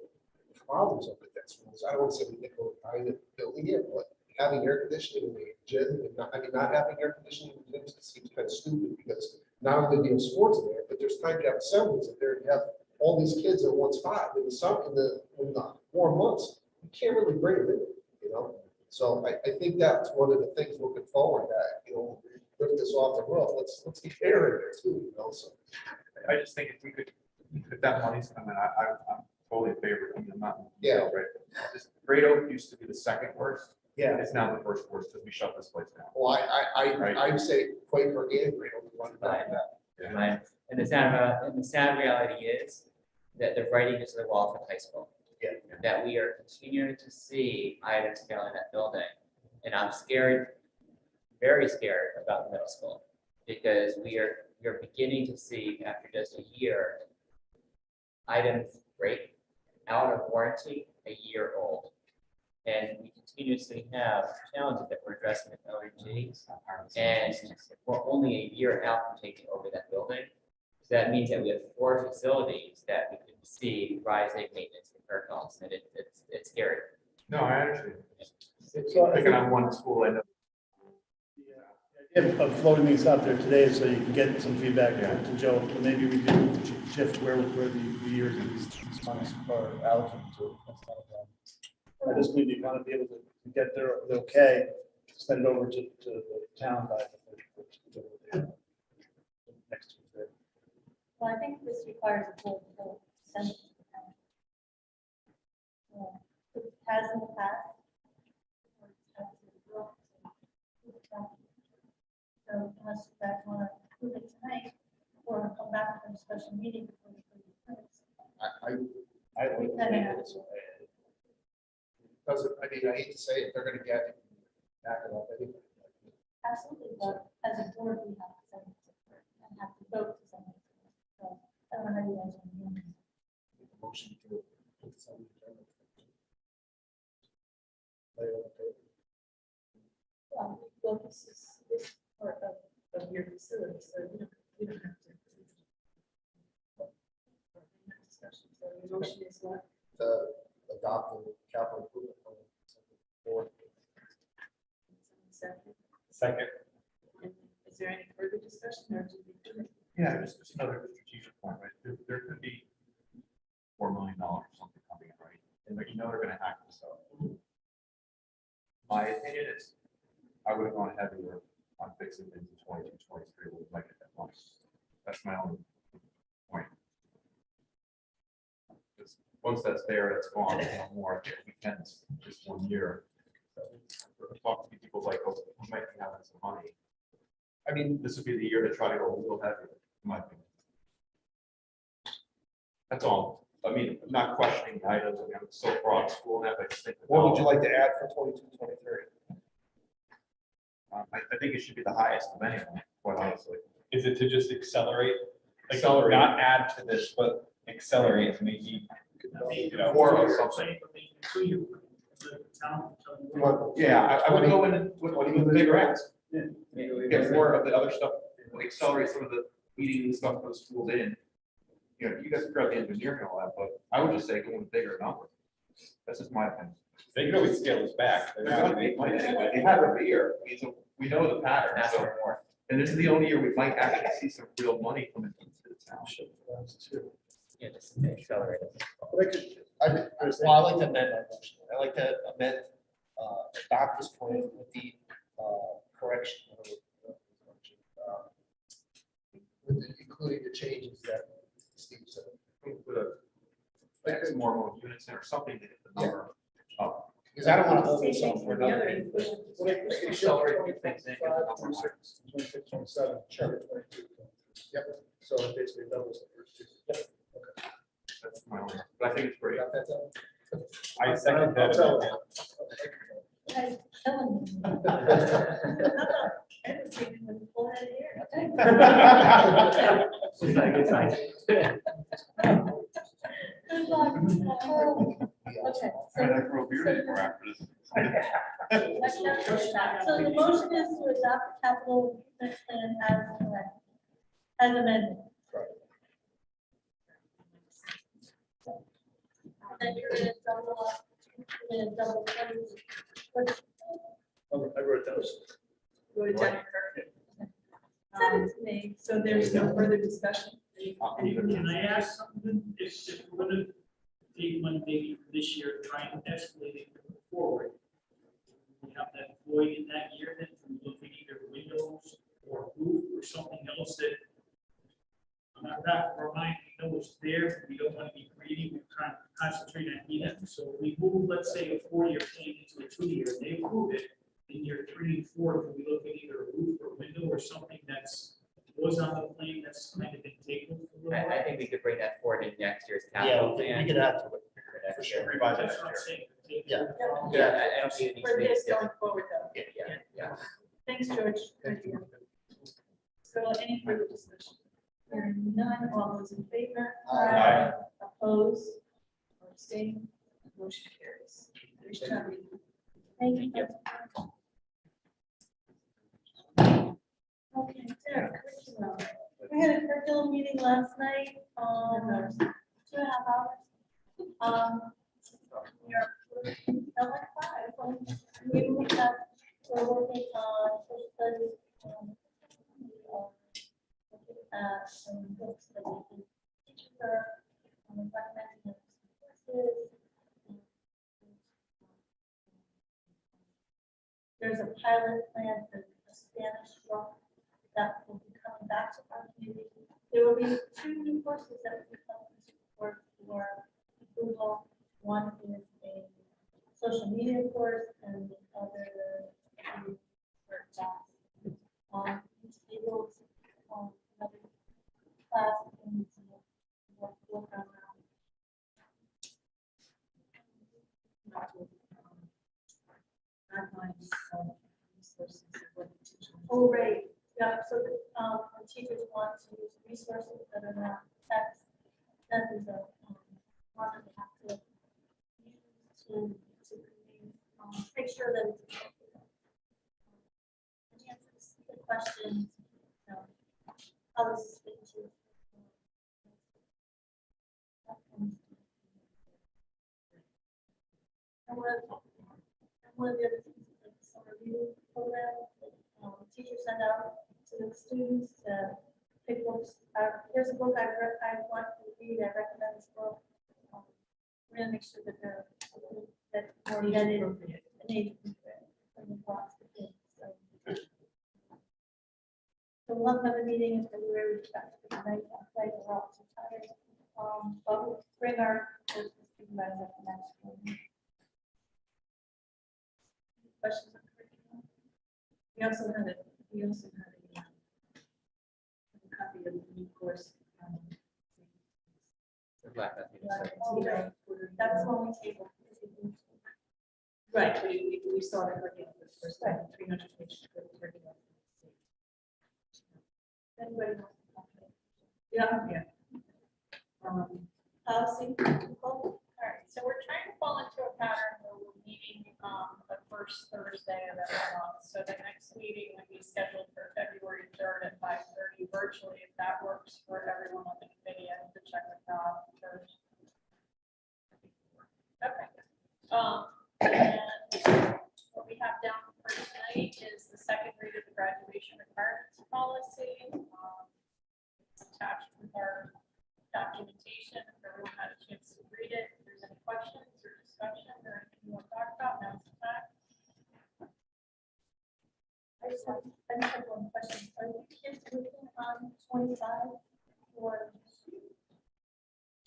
problems of that school is, I don't want to say we didn't go behind the building yet, but having air conditioning in the gym, and not having air conditioning in the gym seems kind of stupid, because not only do you have sports in there, but there's time to have assemblies in there, and you have all these kids at one spot. In the warm months, you can't really bring them in, So I think that's one of the things looking forward that, rip this off the roof, let's get air in there too, So I just think if that money's coming, I'm totally in favor. I mean, I'm not. Yeah. Right. Great Oak used to be the second worst. yeah. It's now the first worst because we shut this place down. Well, Right. I'd say Quaker and Great Oak run back that. Right? And the sad reality is that the writing is on the wall for high school. Yeah. That we are continuing to see items fail in that building. And I'm scared, very scared about the middle school, because we are beginning to see, after just a year, items break out of warranty a year old. And we continuously have challenges that we're addressing with ONG. And we're only a year out from taking over that building. So that means that we have 4 facilities that we can see rising maintenance repair costs, and it's scary. No, I understand. So I Picking on one school, I know. Of floating these out there today, so you can get some feedback Yeah. to Joe, but maybe we do shift where the years of these funds are allocated to. That's not a problem. I just need to kind of be able to get their, okay, send it over to the town by the next Tuesday. Well, I think this requires a full send it to the town. It has in the past. So unless you guys want to prove it tonight, or come back from a special meeting. before you approve the minutes. I would We kinda think have it's, to- because, I mean, I hate to say it, they're gonna get back it up anyway. Absolutely, but as a board, we have to send it to her and have to vote to send it to her. So I don't know how you guys want to do it. Motion to put this on the agenda. Lay it on the table. Well, this is part of your facility, so you don't have to. Discussion, so your motion is what? To adopt the capital improvement plan. Board. Second. Second. And is there any further discussion or do we do it? Yeah, just another strategic point, right? There could be $4 million or something coming in, right? And like, they're gonna hack this up. My opinion is, I would have gone heavier on fixing things in 22, 23, we might get that much. That's my only point. Because once that's there, that's gone, no more, if we can, just 1 year. So, talk to people like, oh, we might be having some money. I mean, this would be the year to try to go a little heavier, in my opinion. That's all. I mean, I'm not questioning the items, I mean, I'm so broad school now, but I just think. What would you like to add for 22, 23? I think it should be the highest of any of them, quite honestly. Is it to just accelerate? Like, Accelerate. not add to this, but accelerate, maybe, you know. More of something. Yeah, I would go in with bigger acts. Get more of the other stuff, like accelerate some of the meeting and stuff for the schools in. You know, you guys figure out the engineering and all that, but I would just say go with bigger numbers. That's just my opinion. They can always scale this back. They're gonna make money anyway. They have every year. I mean, so we know the pattern, so. And this is the only year we might actually see some real money coming into the township. Yeah, just accelerate it. Well, I like to amend my motion. I like to amend, adopt this plan with the correction. Including the changes that Steve said. Put a, like, some more units in or something to get the number up. Because I don't want to hold Same this thing up for for the another. other individuals. Accelerate a few things in, get the number higher. 26, 27. Sure. Yep, so it basically doubles the first two. Yep. That's my only, but I think it's great. Got that done? I second that. I'll tell them. Guys, killing me. How about entertaining with a full head of hair? Good luck. Okay. And I grow a beard anymore after this. So the motion is to adopt the capital improvement plan as correct, as amended. And then you're gonna double up, you're gonna double. I wrote those. Wrote it down, Kurt. Send it to me, so there's no further discussion. Can I ask something? If we're gonna take money maybe for this year, try and escalate it forward. We have that void in that year, then we look at either windows or roof or something else that on our back of our mind, we know it's there, we don't want to be greedy, we're trying to concentrate on it. So if we move, let's say, a 4-year plan into a 2-year, and they approve it, in year 3 and 4, can we look at either a roof or window or something that's was on the plan that's kind of been taken? I think we could bring that forward in next year's Yeah, capital we plan. can add to it. For next For sure. year. Revise it That's next what I'm year. saying. Take it Yeah. from- Yeah, I don't see it needs to For be this going different. forward though. Yeah. Thanks, George. Thank you. So any further discussion? Hearing none, all those in favor? Aye. Oppose or abstain? Motion carries. There's Charlie. Thank you. Okay, Sarah, curriculum. We had a curriculum meeting last night, 2.5 hours. We are, felt like 5. We will have, we're working on social studies. Looking at some books that we can teach her, recommending them some courses. courses that we come for approval. One is a social media course and the other is for jazz. Each table is another class and work on Guidelines of resources of what the teacher. Oh, right, yeah, so, when teachers want to use resources that are not text, that is a, one that they have to use to create, make sure that it's. Answers the questions, you know, how this is fit to. One of the other things is like some review program, that, teachers send out to the students to pick books. Here's a book I want to read, I recommend this book. We're gonna make sure that they're, that more vetted and age appropriate for the blocks for kids, so. So we'll have another meeting in February, which is back to the night, outside, we're all too tired. But we'll bring our, courses to you guys at the next one. Questions on curriculum? We also had a copy of the new course. That's when we table. Right, we saw the curriculum for the first time, 300 pages of curriculum. Anybody wants to talk about it? Yeah. Policy. All right, so we're trying to fall into a pattern where we're meeting the first Thursday of every month. So the next meeting would be scheduled for February 3rd at 5:30 virtually, if that works for everyone on the committee. I have to check with Rob first. Okay. And what we have down for tonight is the second read of the graduation requirements policy. It's attached with our documentation. If everyone had a chance to read it, if there's any questions or discussion or anything you want to talk about, now's the time. I just have one question. Are the kids working on 25 or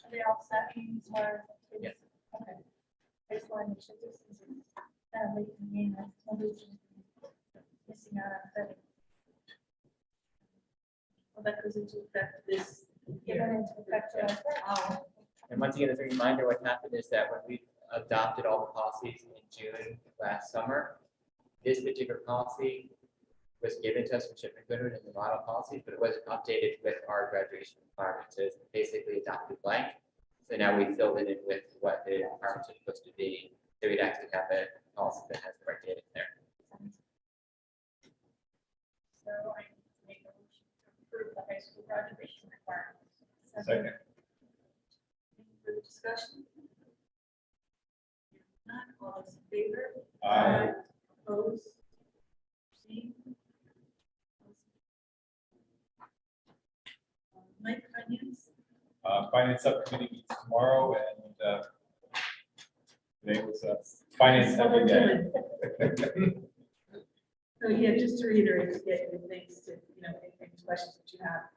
are they all set as far as kids? Okay. I just want to make sure this is kind of late in the game. Nobody's missing out on credit. Well, that goes into effect this Given into effect. And once again, as a reminder, what happened is that when we adopted all the policies in June last summer, this particular policy was given to us from Chip and Goodwin in the model policy, but it wasn't updated with our graduation requirements. So it's basically adopted blank. So now we filled it in with what the requirements are supposed to be. So we'd actually have a policy that has the right data in there. So I make a motion to approve the high school graduation requirements. Second. Any further discussion? None, all those in favor? Aye. Opposed? Abstained? Mike, finance? Finance subcommittee meets tomorrow and today was finance every day. So yeah, just to reiterate, to get your things to, any questions that you have,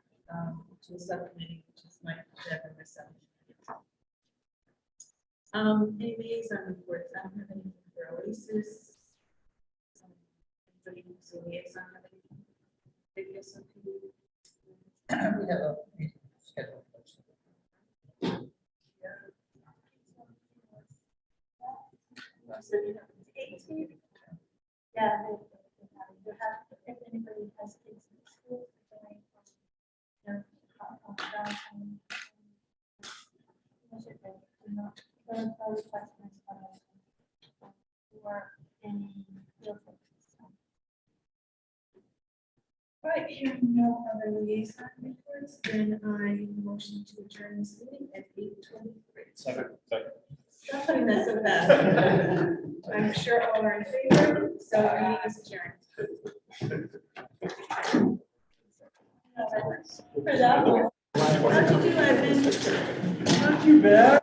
to the subcommittee, which is Mike, Deb, and myself. Any liaison reports? I don't have anything for Oasis. Anybody who's a liaison, have anything? Maybe something? We have a meeting scheduled. Yeah, they have, if anybody has kids in school, or any field trips. Right, hearing no other liaison reports, then I motion to adjourn this meeting at 8:23. Second. Stop putting that so fast. I'm sure all are in favor, so our meeting is adjourned. For that one. How'd you do, Evan? Not too bad.